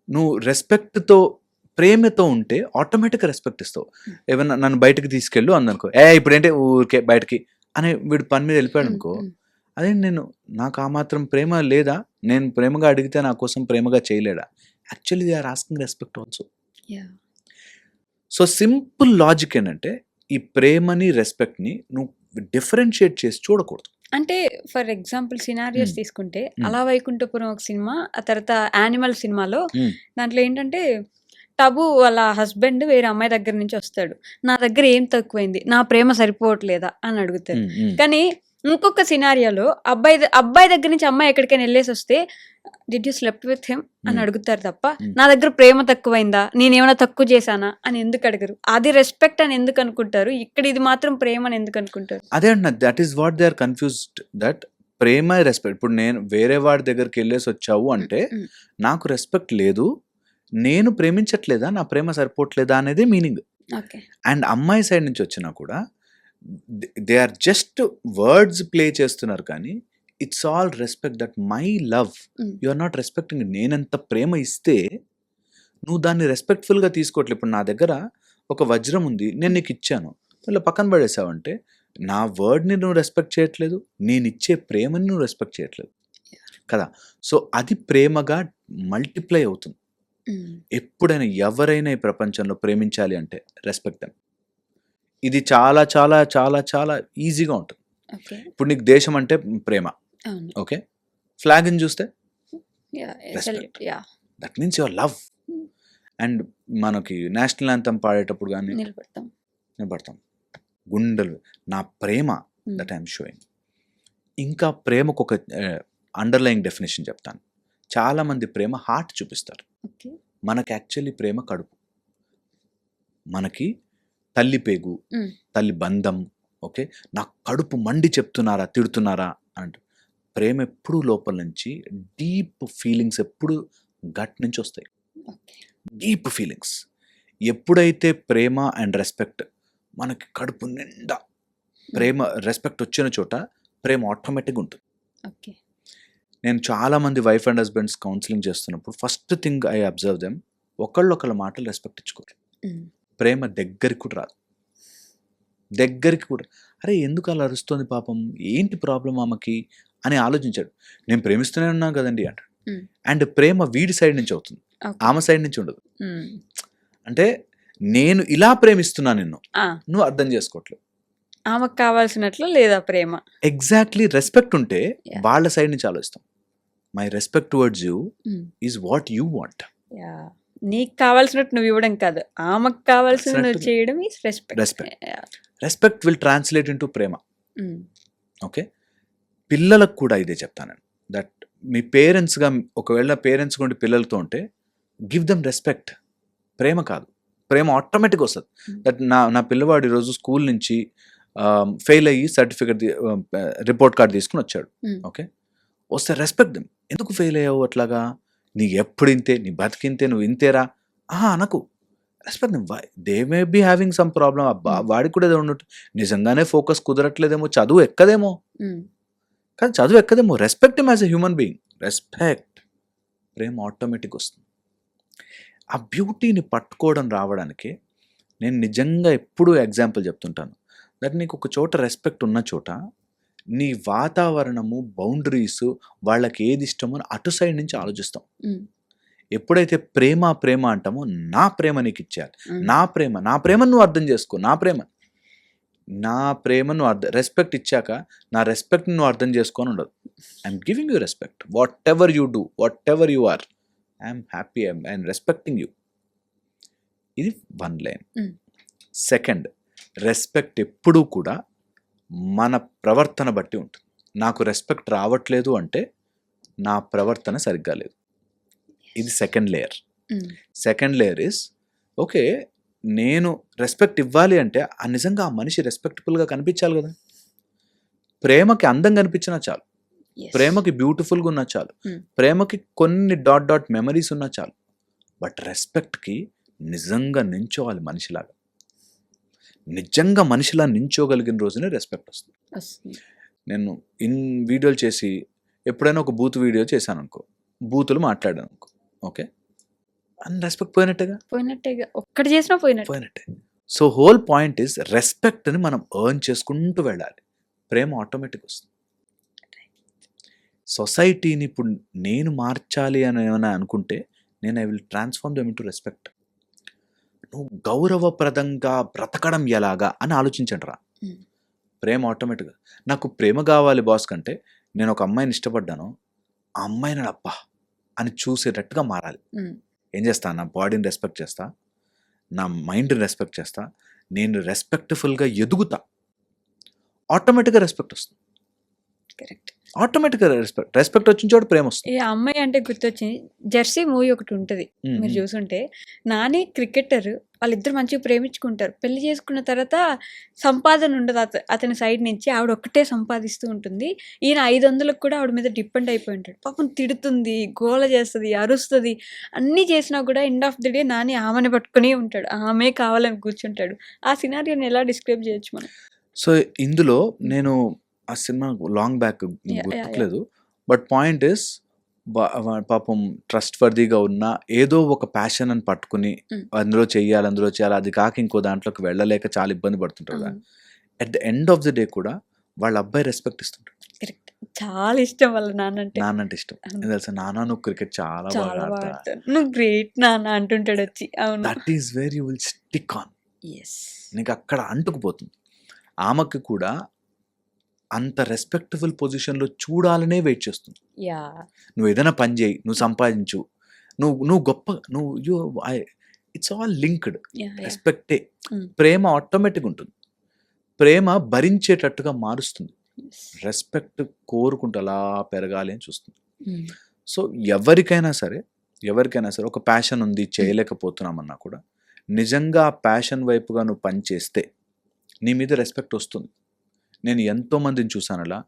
నువ్వు రెస్పెక్ట్తో ప్రేమతో ఉంటే ఆటోమేటిక్గా రెస్పెక్ట్ ఇస్తావు. ఏమన్నా నన్ను బయటకు తీసుకెళ్ళు అందనుకో, ఇప్పుడేంటి ఊరికే బయటకి అని వీడు పని మీద వెళ్ళిపోయాడు అనుకో, అదే నాకు ఆ మాత్రం ప్రేమ లేదా, నేను ప్రేమగా అడిగితే నా కోసం ప్రేమగా చేయలేడా? Actually they are asking respect also. So simple logic ఏంటంటే, ఈ ప్రేమని రెస్పెక్ట్ని నువ్వు డిఫరెన్షియేట్ చేసి చూడకూడదు. అంటే ఫర్ ఎగ్జాంపుల్ సినారియోస్ తీసుకుంటే, అలా వైకుంఠపురం ఒక సినిమా, ఆ తర్వాత యానిమల్ సినిమాలో దాంట్లో ఏంటంటే, టబు వాళ్ళ హస్బెండ్ వేరే అమ్మాయి దగ్గర నుంచి వస్తాడు, నా దగ్గర ఏం తక్కువైంది, నా ప్రేమ సరిపోవట్లేదా అని అడుగుతాడు. కానీ ఇంకొక సినారియోలో అబ్బాయి దగ్గర నుంచి అమ్మాయి ఎక్కడికైనా వెళ్ళేసి వస్తే, did you slept with him అని అడుగుతారు తప్ప, నా దగ్గర ప్రేమ తక్కువైందా, నేనేమైనా తక్కువ చేశానా అని ఎందుకు అడగరు. అది రెస్పెక్ట్ అని ఎందుకు అనుకుంటారు, ఇక్కడ ఇది మాత్రం ప్రేమ అని ఎందుకు అనుకుంటారు? అదే అంటున్నా, that is what they are confused, that ప్రేమ రెస్పెక్ట్. ఇప్పుడు నేను వేరే వాడి దగ్గరికి వెళ్ళేసి వచ్చావు అంటే నాకు రెస్పెక్ట్ లేదు, నేను ప్రేమించట్లేదా, నా ప్రేమ సరిపోవట్లేదా అనేది మీనింగ్. అండ్ అమ్మాయి సైడ్ నుంచి వచ్చినా కూడా they are just words play చేస్తున్నారు, కానీ it's all respect. That my love you are not respecting. నేనెంత ప్రేమ ఇస్తే నువ్వు దాన్ని రెస్పెక్ట్ఫుల్గా తీసుకోవట్లేదు. ఇప్పుడు నా దగ్గర ఒక వజ్రం ఉంది, నేను నీకు ఇచ్చాను, మళ్ళీ పక్కన పడేసావంటే నా వర్డ్ని నువ్వు రెస్పెక్ట్ చేయట్లేదు, నేను ఇచ్చే ప్రేమని నువ్వు రెస్పెక్ట్ చేయట్లేదు కదా. సో అది ప్రేమగా మల్టిప్లై అవుతుంది. ఎప్పుడైనా ఎవరైనా ఈ ప్రపంచంలో ప్రేమించాలి అంటే రెస్పెక్ట్ దెమ్. ఇది చాలా చాలా చాలా చాలా ఈజీగా ఉంటుంది. ఇప్పుడు నీకు దేశం అంటే ప్రేమ, ఓకే, ఫ్లాగ్ని చూస్తే that means your love. And మనకి నేషనల్ యాంథమ్ పాడేటప్పుడు కానీ నిలబడతాం, గుండెలు, నా ప్రేమ దట్ ఐఎమ్ షోయింగ్. ఇంకా ప్రేమకు ఒక అండర్లయింగ్ డెఫినేషన్ చెప్తాను. చాలామంది ప్రేమ హార్ట్ చూపిస్తారు. ఓకే. మనకి యాక్చువల్లీ ప్రేమ కడుపు. మనకి తల్లి పేగు, హ్మ్. తల్లి బంధం. ఓకే. నా కడుపు మండి చెప్తున్నారా, తిడుతున్నారా అంటూ. ప్రేమ ఎప్పుడూ లోపల నుంచి డీప్ ఫీలింగ్స్ ఎప్పుడు గట్ నుంచి వస్తాయి. ఓకే. Deep feelings. ఎప్పుడైతే ప్రేమ అండ్ రెస్పెక్ట్ మనకి కడుపు నిండా ప్రేమ, రెస్పెక్ట్ వచ్చిన చోట ప్రేమ ఆటోమేటిక్గా ఉంటుంది. ఓకే. నేను చాలామంది వైఫ్ అండ్ హస్బెండ్స్ కౌన్సిలింగ్ చేస్తున్నప్పుడు first thing I observe them, ఒకళ్ళొకళ్ళ మాటలు రెస్పెక్ట్ ఇచ్చుకోరు. హ్మ్. ప్రేమ దగ్గరికి కూడా రాదు. దగ్గరికి కూడా, అరే ఎందుకు అలా అరుస్తుంది పాపం, ఏంటి ప్రాబ్లం ఆమెకి అని ఆలోచించాడు. నేను ప్రేమిస్తూనే ఉన్నాను కదండి అంటాడు. హ్మ్. అండ్ ప్రేమ వీడి సైడ్ నుంచి అవుతుంది, ఓకే. ఆమె సైడ్ నుంచి ఉండదు. హ్మ్. అంటే నేను ఇలా ప్రేమిస్తున్నా నిన్ను, ఆ! నువ్వు అర్థం చేసుకోవట్లేదు. ఆమెకు కావాల్సినట్లు లేదా ప్రేమ. ఎగ్జాక్ట్లీ. రెస్పెక్ట్ ఉంటే యాహ్! వాళ్ళ సైడ్ నుంచి ఆలోచిస్తాం. మై రెస్పెక్ట్ టువర్డ్స్ యూ హ్మ్. Is what you want. Yeah! నీకు కావాల్సినట్టు నువ్వు ఇవ్వడం కాదు. ఆమెకు కావాల్సింది నువ్వు Exactly. చేయడం is respect. Respect. Yeah! Respect will translate in to ప్రేమ. హ్మ్. ఓకే. పిల్లలకు కూడా ఇదే చెప్తాను నేను. దట్ మీ పేరెంట్స్గా, ఒకవేళ పేరెంట్స్ ఉండి పిల్లలతో ఉంటే గివ్ దెమ్ రెస్పెక్ట్. ప్రేమ కాదు, ప్రేమ ఆటోమేటిక్గా వస్తుంది. Hmm. దట్ నా పిల్లవాడు ఈరోజు స్కూల్ నుంచి ఫెయిల్ అయ్యి సర్టిఫికెట్ రిపోర్ట్ కార్డ్ తీసుకుని వచ్చాడు. Hmm. ఓకే. వస్తే రెస్పెక్ట్ దెమ్. ఎందుకు ఫెయిల్ అయ్యావు అట్లాగా, నీకు ఎప్పుడు ఇంతే, నీ బతికింతే, నువ్వు ఇంతేరా అనకు. Respect them. They may be having some problem. అబ్బా Hmm. వాడికి కూడా ఏదో ఉండదు, నిజంగానే ఫోకస్ కుదరట్లేదేమో, చదువు ఎక్కదేమో. హ్మ్. కానీ చదువు ఎక్కదేమో, respect him as a human being. Respect, ప్రేమ ఆటోమేటిక్ వస్తుంది. ఆ బ్యూటీని పట్టుకోవడం రావడానికి నేను నిజంగా ఎప్పుడూ ఎగ్జాంపుల్ చెప్తుంటాను. దట్ నీకు ఒక చోట రెస్పెక్ట్ ఉన్న చోట నీ వాతావరణము, బౌండరీస్, వాళ్ళకి ఏది ఇష్టమో అటు సైడ్ నుంచి ఆలోచిస్తాం. హ్మ్. ఎప్పుడైతే ప్రేమ ప్రేమ అంటామో, నా ప్రేమ నీకు ఇచ్చేయాలి, హ్మ్. నా ప్రేమను నువ్వు అర్థం చేసుకో, నా ప్రేమను రెస్పెక్ట్ ఇచ్చాక నా రెస్పెక్ట్ నువ్వు అర్థం చేసుకొని ఉండదు. I'm giving you respect. What ever you do, what ever you are, I'm happy, I'm respecting you. ఇది one line. Hmm. Second, respect ఎప్పుడూ కూడా మన ప్రవర్తన బట్టి ఉంటుంది. నాకు రెస్పెక్ట్ రావట్లేదు అంటే నా ప్రవర్తన సరిగ్గా లేదు. ఇది సెకండ్ లేయర్. హ్మ్. సెకండ్ లేయర్ ఇస్, ఓకే, నేను రెస్పెక్ట్ ఇవ్వాలి అంటే నిజంగా ఆ మనిషి రెస్పెక్టబుల్గా కనిపించాలి కదా. ప్రేమకి అందం కనిపించినా చాలు, Yes. ప్రేమకి బ్యూటిఫుల్గా ఉన్నా చాలు, Hmm. ప్రేమకి కొన్ని డాట్ మెమరీస్ ఉన్నా చాలు. బట్ రెస్పెక్ట్కి నిజంగా నించోవాలి మనిషిలాగా. నిజంగా మనిషిలా నించోగలిగిన రోజునే రెస్పెక్ట్ వస్తుంది. వస్తుంది. నేను వీడియోలు చేసి ఎప్పుడైనా ఒక బూత్ వీడియో చేశాను అనుకో, బూతులు మాట్లాడాను అనుకో, ఓకే, అండ్ రెస్పెక్ట్ పోయినట్టేగా. పోయినట్టేగా. ఒక్కటి చేసినా పోయినట్టే. పోయినట్టే. సో హోల్ పాయింట్ ఇస్ రెస్పెక్ట్ని మనం ఎర్న్ చేసుకుంటూ వెళ్ళాలి. ప్రేమ ఆటోమేటిక్ వస్తుంది. సొసైటీని ఇప్పుడు నేను మార్చాలి అని ఏమైనా అనుకుంటే నేను I will transform them into respect. నువ్వు గౌరవప్రదంగా బ్రతకడం ఎలాగా అని ఆలోచించండి రా. Hmm. ప్రేమ ఆటోమేటిక్గా, నాకు ప్రేమ కావాలి బాస్ కంటే నేను ఒక అమ్మాయిని ఇష్టపడ్డాను, ఆ అమ్మాయిని అబ్బా అని చూసేటట్టుగా మారాలి. Hmm. ఏం చేస్తా, నా బాడీని రెస్పెక్ట్ చేస్తా, నా మైండ్ని రెస్పెక్ట్ చేస్తా, నేను రెస్పెక్ట్ఫుల్గా ఎదుగుతా, ఆటోమేటిక్గా రెస్పెక్ట్ వస్తుంది. కరెక్ట్. ఆటోమేటిక్గా రెస్పెక్ట్ వచ్చిన చోట ప్రేమ వస్తుంది. ఈ అమ్మాయి అంటే గుర్తొచ్చింది, జెర్సీ మూవీ ఒకటి ఉంటుంది, మీరు చూసుంటే. నాని క్రికెటర్, వాళ్ళిద్దరు మంచిగా ప్రేమించుకుంటారు. పెళ్లి చేసుకున్న తర్వాత సంపాదన ఉండదు అతని సైడ్ నుంచి, ఆవిడ ఒక్కటే సంపాదిస్తూ ఉంటుంది. ఈయన 500లకు కూడా ఆవిడ మీద డిపెండ్ అయిపోయి ఉంటాడు. పాపం తిడుతుంది, గోల చేస్తుంది, అరుస్తుంది, అన్నీ చేసినా కూడా end of the day Nani ఆమెను పట్టుకుని ఉంటాడు, ఆమె కావాలని కూర్చుంటాడు. ఆ సినారియోని ఎలా డిస్క్రైబ్ చేయొచ్చు మనం? సో ఇందులో నేను ఆ సినిమా లాంగ్ బ్యాక్ Yeah. గుర్తులేదు, బట్ పాయింట్ ఇస్, పాపం ట్రస్ట్ వర్దీగా ఉన్న ఏదో ఒక ప్యాషన్ అని పట్టుకుని Mm. అందులో చేయాలి, అది కాక ఇంకో దాంట్లోకి వెళ్ళలేక చాలా ఇబ్బంది పడుతుంటారు కదా. At the end of the day కూడా వాళ్ళ అబ్బాయి రెస్పెక్ట్ ఇస్తుంటాడు. కరెక్ట్. చాలా ఇష్టం వాళ్ళ నాన్నంటే. నాన్నంటే ఇష్టం. ఏం తెలుసా, నాన్న నువ్వు క్రికెట్ చాలా బాగా చాలా బాగా ఆడతా. ఆడతాను, నువ్వు గ్రేట్ నాన్న అంటుంటాడు వచ్చి. అవును. That is where you will stick on. Yes. నీకు అక్కడ అంటుకుపోతుంది. ఆమెకి కూడా అంత రెస్పెక్టబుల్ పొజిషన్లో చూడాలనే వెయిట్ చేస్తుంది. యా. నువ్వు ఏదైనా పని చేయి, నువ్వు సంపాదించు, నువ్వు గొప్ప, ఇట్స్ ఆల్ లింక్డ్. రెస్పెక్టే. Mm. ప్రేమ ఆటోమేటిక్ ఉంటుంది. ప్రేమ భరించేటట్టుగా మారుస్తుంది. యెస్. రెస్పెక్ట్ కోరుకుంటూ అలా పెరగాలి అని చూస్తుంది. హ్మ్. సో ఎవరికైనా సరే ఒక ప్యాషన్ ఉంది చేయలేకపోతున్నామన్నా కూడా నిజంగా ఆ ప్యాషన్ వైపుగా నువ్వు పని చేస్తే నీ మీద రెస్పెక్ట్ వస్తుంది. నేను ఎంతోమందిని చూసాను అలా,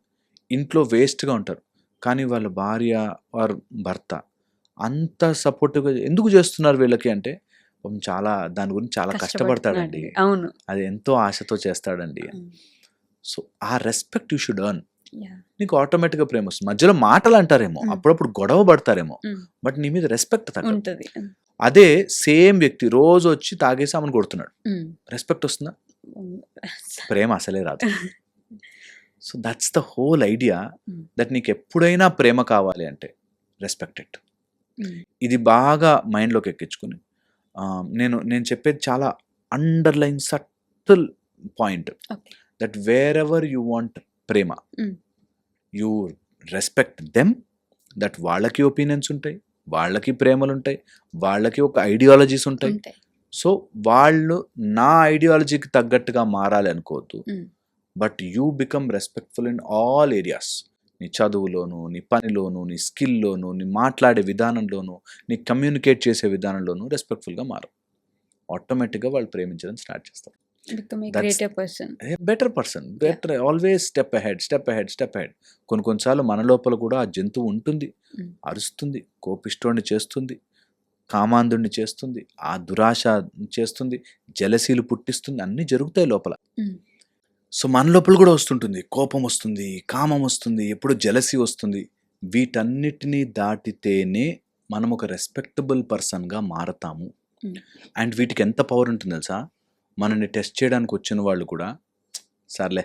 ఇంట్లో వేస్ట్గా ఉంటారు కానీ వాళ్ళ భార్య వారు భర్త అంత సపోర్టివ్గా ఎందుకు చేస్తున్నారు వీళ్ళకి అంటే పాపం చాలా దాని గురించి చాలా కష్టపడతాడండి, కష్టపడుతున్నాడు. అవును. అది ఎంతో ఆశతో చేస్తాడండి. హ్మ్. సో ఆ respect you should earn. Yeah! నీకు ఆటోమేటిక్గా ప్రేమ వస్తుంది. మధ్యలో మాటలు అంటారేమో, అప్పుడప్పుడు గొడవ పడతారేమో, హ్మ్. బట్ నీ మీద రెస్పెక్ట్ తగ్గదు. ఉంటది. అదే సేమ్ వ్యక్తి రోజు వచ్చి తాగేసి ఆమెను కొడుతున్నాడు, హ్మ్. రెస్పెక్ట్ వస్తుందా? హ్మ్. ప్రేమ అసలే రాదు. So that's the whole idea హ్మ్. దట్ నీకు ఎప్పుడైనా ప్రేమ కావాలి అంటే రెస్పెక్ట్ ఇట్. హ్మ్. ఇది బాగా మైండ్లోకి ఎక్కించుకుని నేను చెప్పేది చాలా underline subtle point okay. That where ever you want ప్రేమ hmm. You respect them. That వాళ్ళకి ఒపీనియన్స్ ఉంటాయి, వాళ్ళకి ప్రేమలు ఉంటాయి, వాళ్ళకి ఒక ఐడియాలజీస్ ఉంటాయి. ఉంటాయి. సో వాళ్ళు నా ఐడియాలజీకి తగ్గట్టుగా మారాలి అనుకోవద్దు, హ్మ్. But you become respectful in all areas. నీ చదువులోను, నీ పనిలోను, నీ స్కిల్లోను, నీ మాట్లాడే విధానంలోను, నీ కమ్యూనికేట్ చేసే విధానంలోను రెస్పెక్ట్ఫుల్గా మారు. ఆటోమేటిక్గా వాళ్ళు ప్రేమించడం స్టార్ట్ చేస్తారు. Become a That's greater person. Better person, better always step ahead. కొన్నిసార్లు మన లోపల కూడా ఆ జంతువు ఉంటుంది, హ్మ్. అరుస్తుంది, కోపిష్టోడిని చేస్తుంది, కామాంధుడిని చేస్తుంది, ఆ దురాశ చేస్తుంది, జలసీలు పుట్టిస్తుంది, అన్నీ జరుగుతాయి లోపల. హ్మ్. సో మన లోపల కూడా వస్తుంటుంది, కోపం వస్తుంది, కామం వస్తుంది, ఎప్పుడు జలసీ వస్తుంది. వీటన్నిటినీ దాటితేనే మనం ఒక రెస్పెక్టబుల్ పర్సన్గా మారతాము. హ్మ్. అండ్ వీటికి ఎంత పవర్ ఉంటుంది తెలుసా? మనల్ని టెస్ట్ చేయడానికి వచ్చిన వాళ్ళు కూడా సర్లే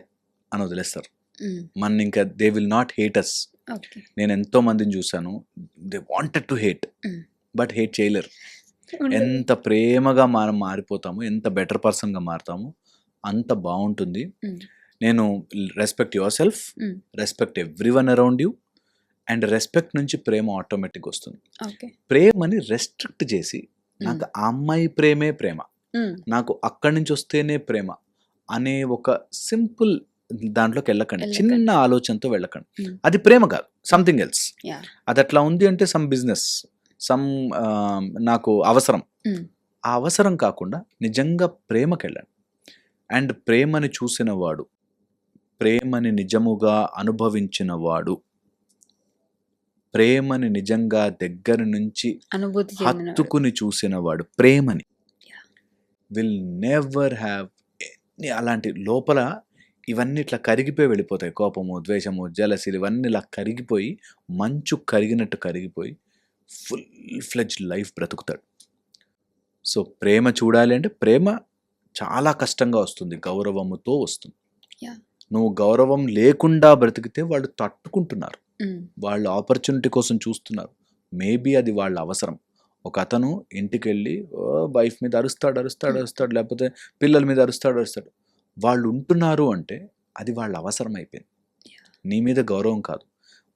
అని వదిలేస్తారు. హ్మ్. మన ఇంకా they will not hate us. Okay. నేను ఎంతో మందిని చూశాను, they wanted to hate hmm. But hate చేయలేరు. ఉండదు. ఎంత ప్రేమగా మనం మారిపోతామో, ఎంత బెటర్ పర్సన్గా మారుతామో అంత బాగుంటుంది. హ్మ్. నేను రెస్పెక్ట్ యువర్ సెల్ఫ్, హ్మ్. Respect every one around you, and respect నుంచి ప్రేమ ఆటోమేటిక్ వస్తుంది. ఓకే. ప్రేమని రెస్ట్రిక్ట్ చేసి నాకు ఆ అమ్మాయి ప్రేమే ప్రేమ, హ్మ్. నాకు అక్కడి నుంచి వస్తేనే ప్రేమ అనే ఒక సింపుల్ దాంట్లోకి వెళ్ళకండి, చిన్న ఆలోచనతో వెళ్ళకండి. హ్మ్. అది ప్రేమ కాదు, సంథింగ్ ఎల్స్. యాహ్! అది అట్లా ఉంది అంటే సమ్ బిజినెస్, సమ్ నాకు అవసరం. హ్మ్. ఆ అవసరం కాకుండా నిజంగా ప్రేమకి వెళ్ళండి. అండ్ ప్రేమని చూసిన వాడు, ప్రేమని నిజముగా అనుభవించిన వాడు, ప్రేమని నిజంగా దగ్గర నుంచి అనుభూతి చెందినవాడు. హత్తుకుని చూసిన వాడు ప్రేమని yeah! Will never have any అలాంటి లోపల ఇవన్నీ ఇట్లా కరిగిపోయి వెళ్ళిపోతాయి. కోపము, ద్వేషము, జలసీలు ఇవన్నీ ఇలా కరిగిపోయి మంచు కరిగినట్టు కరిగిపోయి ఫుల్ ఫ్లెడ్జ్ లైఫ్ బ్రతుకుతాడు. సో ప్రేమ చూడాలి అంటే ప్రేమ చాలా కష్టంగా వస్తుంది, గౌరవముతో వస్తుంది. యాహ్! నువ్వు గౌరవం లేకుండా బ్రతికితే వాళ్ళు తట్టుకుంటున్నారు, హ్మ్. వాళ్ళు ఆపర్చునిటీ కోసం చూస్తున్నారు. మేబీ అది వాళ్ళ అవసరం. ఒక అతను ఇంటికి వెళ్ళి వైఫ్ మీద అరుస్తాడు, లేకపోతే పిల్లల మీద అరుస్తాడు. వాళ్ళు ఉంటున్నారు అంటే అది వాళ్ళ అవసరం అయిపోయింది, యాహ్! నీ మీద గౌరవం కాదు.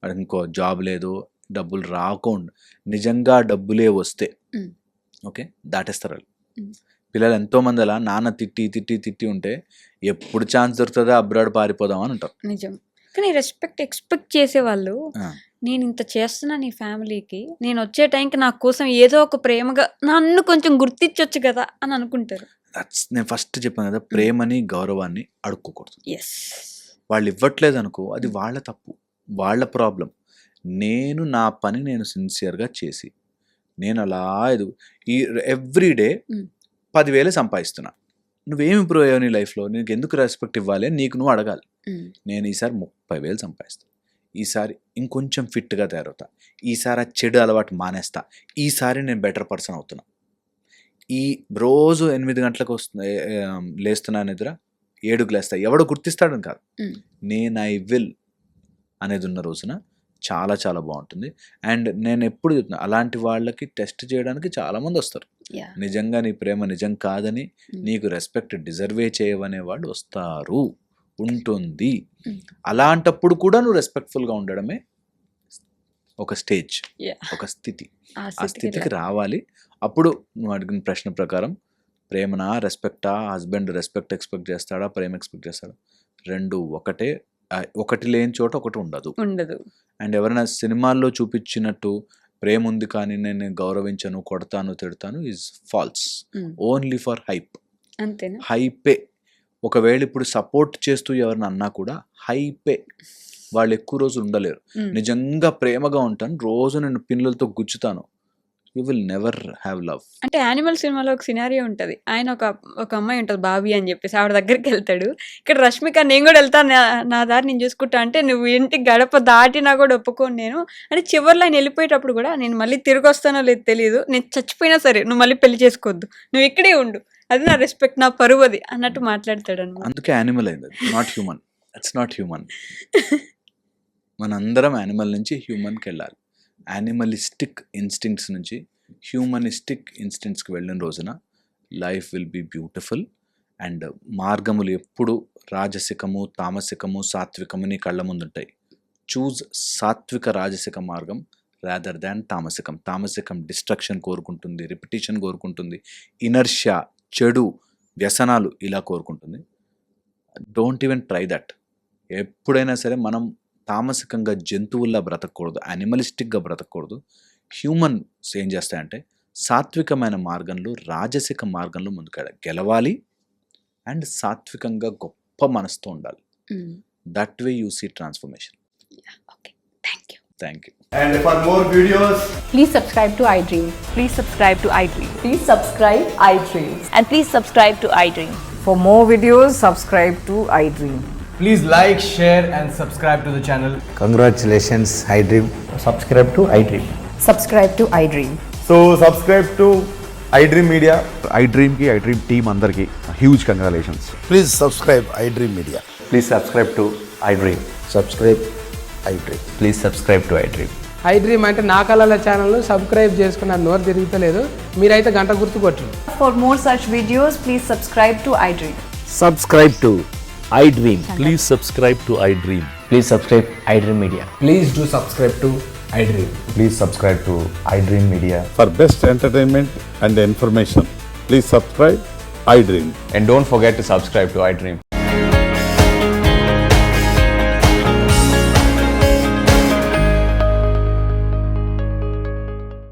వాడికి ఇంకో జాబ్ లేదు, డబ్బులు రాకుండా నిజంగా డబ్బులే వస్తే హ్మ్. ఓకే దాటేస్తారు వాళ్ళు. హ్మ్. పిల్లలు ఎంతోమంది అలా నాన్న తిట్టి ఉంటే ఎప్పుడు ఛాన్స్ దొరుకుతుందో అబ్రాడ్ పారిపోదాం అని అంటారు. నిజం. కానీ ఎక్స్‌పెక్ట్ చేసేవాళ్ళు ఆ, నేనింత చేస్తున్నా నీ ఫ్యామిలీకి, నేనొచ్చే టైంకి నా కోసం ఏదో ఒక ప్రేమగా నన్ను కొంచెం గుర్తించొచ్చు గదా! అని అనుకుంటారు. నేను ఫస్ట్ చెప్పాను కదా, ప్రేమని గౌరవాన్ని అడుక్కోకూడదు. యెస్. వాళ్ళు ఇవ్వట్లేదు అనుకో, అది హ్మ్. వాళ్ళ తప్పు, వాళ్ళ ప్రాబ్లం. నేను నా పని నేను సిన్సియర్గా చేసి నేను అలా ఈ ఎవ్రీ డే హ్మ్. 10,000 సంపాదిస్తున్నా, నువ్వేం ఇంప్రూవ్ అయ్యావు నీ లైఫ్లో, నీకు ఎందుకు రెస్పెక్ట్ ఇవ్వాలి అని నీకు నువ్వు అడగాలి. హ్మ్. నేను ఈసారి 30,000 సంపాదిస్తాను, ఈసారి ఇంకొంచెం ఫిట్గా తయారవుతా, ఈసారి ఆ చెడు అలవాటు మానేస్తా, ఈసారి నేను బెటర్ పర్సన్ అవుతున్నా. ఈ రోజు 8 గంటలకు వస్తుంది లేస్తున్నా నిద్ర, 7కి లేస్తా, ఎవడో గుర్తిస్తాడని కాదు, హ్మ్. నేను ఐ విల్ అనేది ఉన్న రోజున చాలా చాలా బాగుంటుంది. అండ్ నేను ఎప్పుడు చెప్తున్నా, అలాంటి వాళ్ళకి టెస్ట్ చేయడానికి చాలామంది వస్తారు. యాహ్! నిజంగా నీ ప్రేమ నిజం కాదని, హ్మ్. నీకు రెస్పెక్ట్ డిజర్వే చేయవనే వాళ్ళు వస్తారు, ఉంటుంది. హ్మ్. అలాంటప్పుడు కూడా నువ్వు రెస్పెక్ట్ఫుల్గా ఉండడమే ఒక స్టేజ్, యాహ్! ఒక స్థితి. ఆ ఆ స్థితికి స్థితికెళ్ళాలి. రావాలి. అప్పుడు నువ్వు అడిగిన ప్రశ్న ప్రకారం ప్రేమనా, రెస్పెక్టా, హస్బెండ్ రెస్పెక్ట్ ఎక్స్పెక్ట్ చేస్తాడా, ప్రేమ ఎక్స్పెక్ట్ చేస్తాడా, రెండు ఒకటే. ఒకటి లేని చోట ఒకటి ఉండదు. ఉండదు. అండ్ ఎవరైనా సినిమాల్లో చూపించినట్టు ప్రేమ ఉంది కానీ నేను గౌరవించను, కొడతాను, తిడతాను is false. Only for hype. అంతేనా? హైపే. ఒకవేళ ఇప్పుడు సపోర్ట్ చేస్తూ ఎవరిని అన్నా కూడా హైపే. వాళ్ళు ఎక్కువ రోజులు ఉండలేరు. నిజంగా ప్రేమగా ఉంటాను, రోజు నేను పిల్లలతో గుచ్చుతాను, you will never have love. అంటే యానిమల్ సినిమాలో ఒక సినారియో ఉంటుంది. ఆయన ఒక అమ్మాయి ఉంటుంది బాబీ అని చెప్పేసి, ఆవిడ దగ్గరికి వెళ్తాడు. ఇక్కడ రష్మిక నేను కూడా వెళ్తాను, నా దారి నేను చూసుకుంటా అంటే, నువ్వు ఇంటికి గడప దాటినా కూడా ఒప్పుకోను నేను అంటే, చివరిలో ఆయన వెళ్ళిపోయేటప్పుడు కూడా నేను మళ్ళీ తిరిగి వస్తానో లేదు తెలియదు, నేను చచ్చిపోయినా సరే నువ్వు మళ్ళీ పెళ్లి చేసుకోవద్దు, నువ్వు ఇక్కడే ఉండు, అది నా రెస్పెక్ట్, నా పరువు అది అన్నట్టు మాట్లాడతాడు అనమాట. అందుకే యానిమల్ అయింది, not human. It's not human. మనందరం యానిమల్ నుంచి హ్యూమన్కి వెళ్ళాలి. యానిమలిస్టిక్ ఇన్స్టింక్ట్స్ నుంచి హ్యూమనిస్టిక్ ఇన్స్టింక్ట్స్కి వెళ్ళిన రోజున life will be beautiful. And మార్గములు ఎప్పుడు రాజసికము, తామసికము, సాత్వికము నీ కళ్ళ ముందుంటాయి. చూజ్ సాత్విక రాజసిక మార్గం రాదర్ దాన్ తామసికం. తామసికం డిస్ట్రక్షన్ కోరుకుంటుంది, రిపిటేషన్ కోరుకుంటుంది, ఇనర్షియా, చెడు, వ్యసనాలు ఇలా కోరుకుంటుంది. Don't even try that. ఎప్పుడైనా సరే మనం తామసికంగా జంతువుల్లా బ్రతకూడదు, యానిమలిస్టిక్గా బ్రతకూడదు. హ్యూమన్స్ ఏం చేస్తాయంటే సాత్వికమైన మార్గంలో, రాజసిక మార్గంలో ముందుకు గెలవాలి. అండ్ సాత్వికంగా గొప్ప మనసుతో ఉండాలి. That way you see transformation. Thank you. And for more videos, Please subscribe to iDream. Please subscribe to iDream. Please subscribe iDream. And please subscribe to iDream. For more videos, subscribe to iDream. please like, share and subscribe to the channel. Congratulations, iDream. Subscribe to iDream. Subscribe to iDream. So subscribe to iDream Media. iDream ki iDream team andarki huge congratulations. Please subscribe iDream Media. Please subscribe to iDream. Subscribe iDream. Please subscribe to iDream. iDream అంటే నా కళల ఛానల్ను subscribe చేసుకున్న నోరు తిరుగుతలేదు, మీరైతే గంట గుర్తు కొట్టండి. For more such videos, please subscribe to iDream. Subscribe to iDream. Please subscribe to iDream. Please subscribe iDream Media. Please do subscribe to iDream. Please subscribe to iDream Media. For best entertainment and information, please subscribe iDream. And don't forget to subscribe to iDream.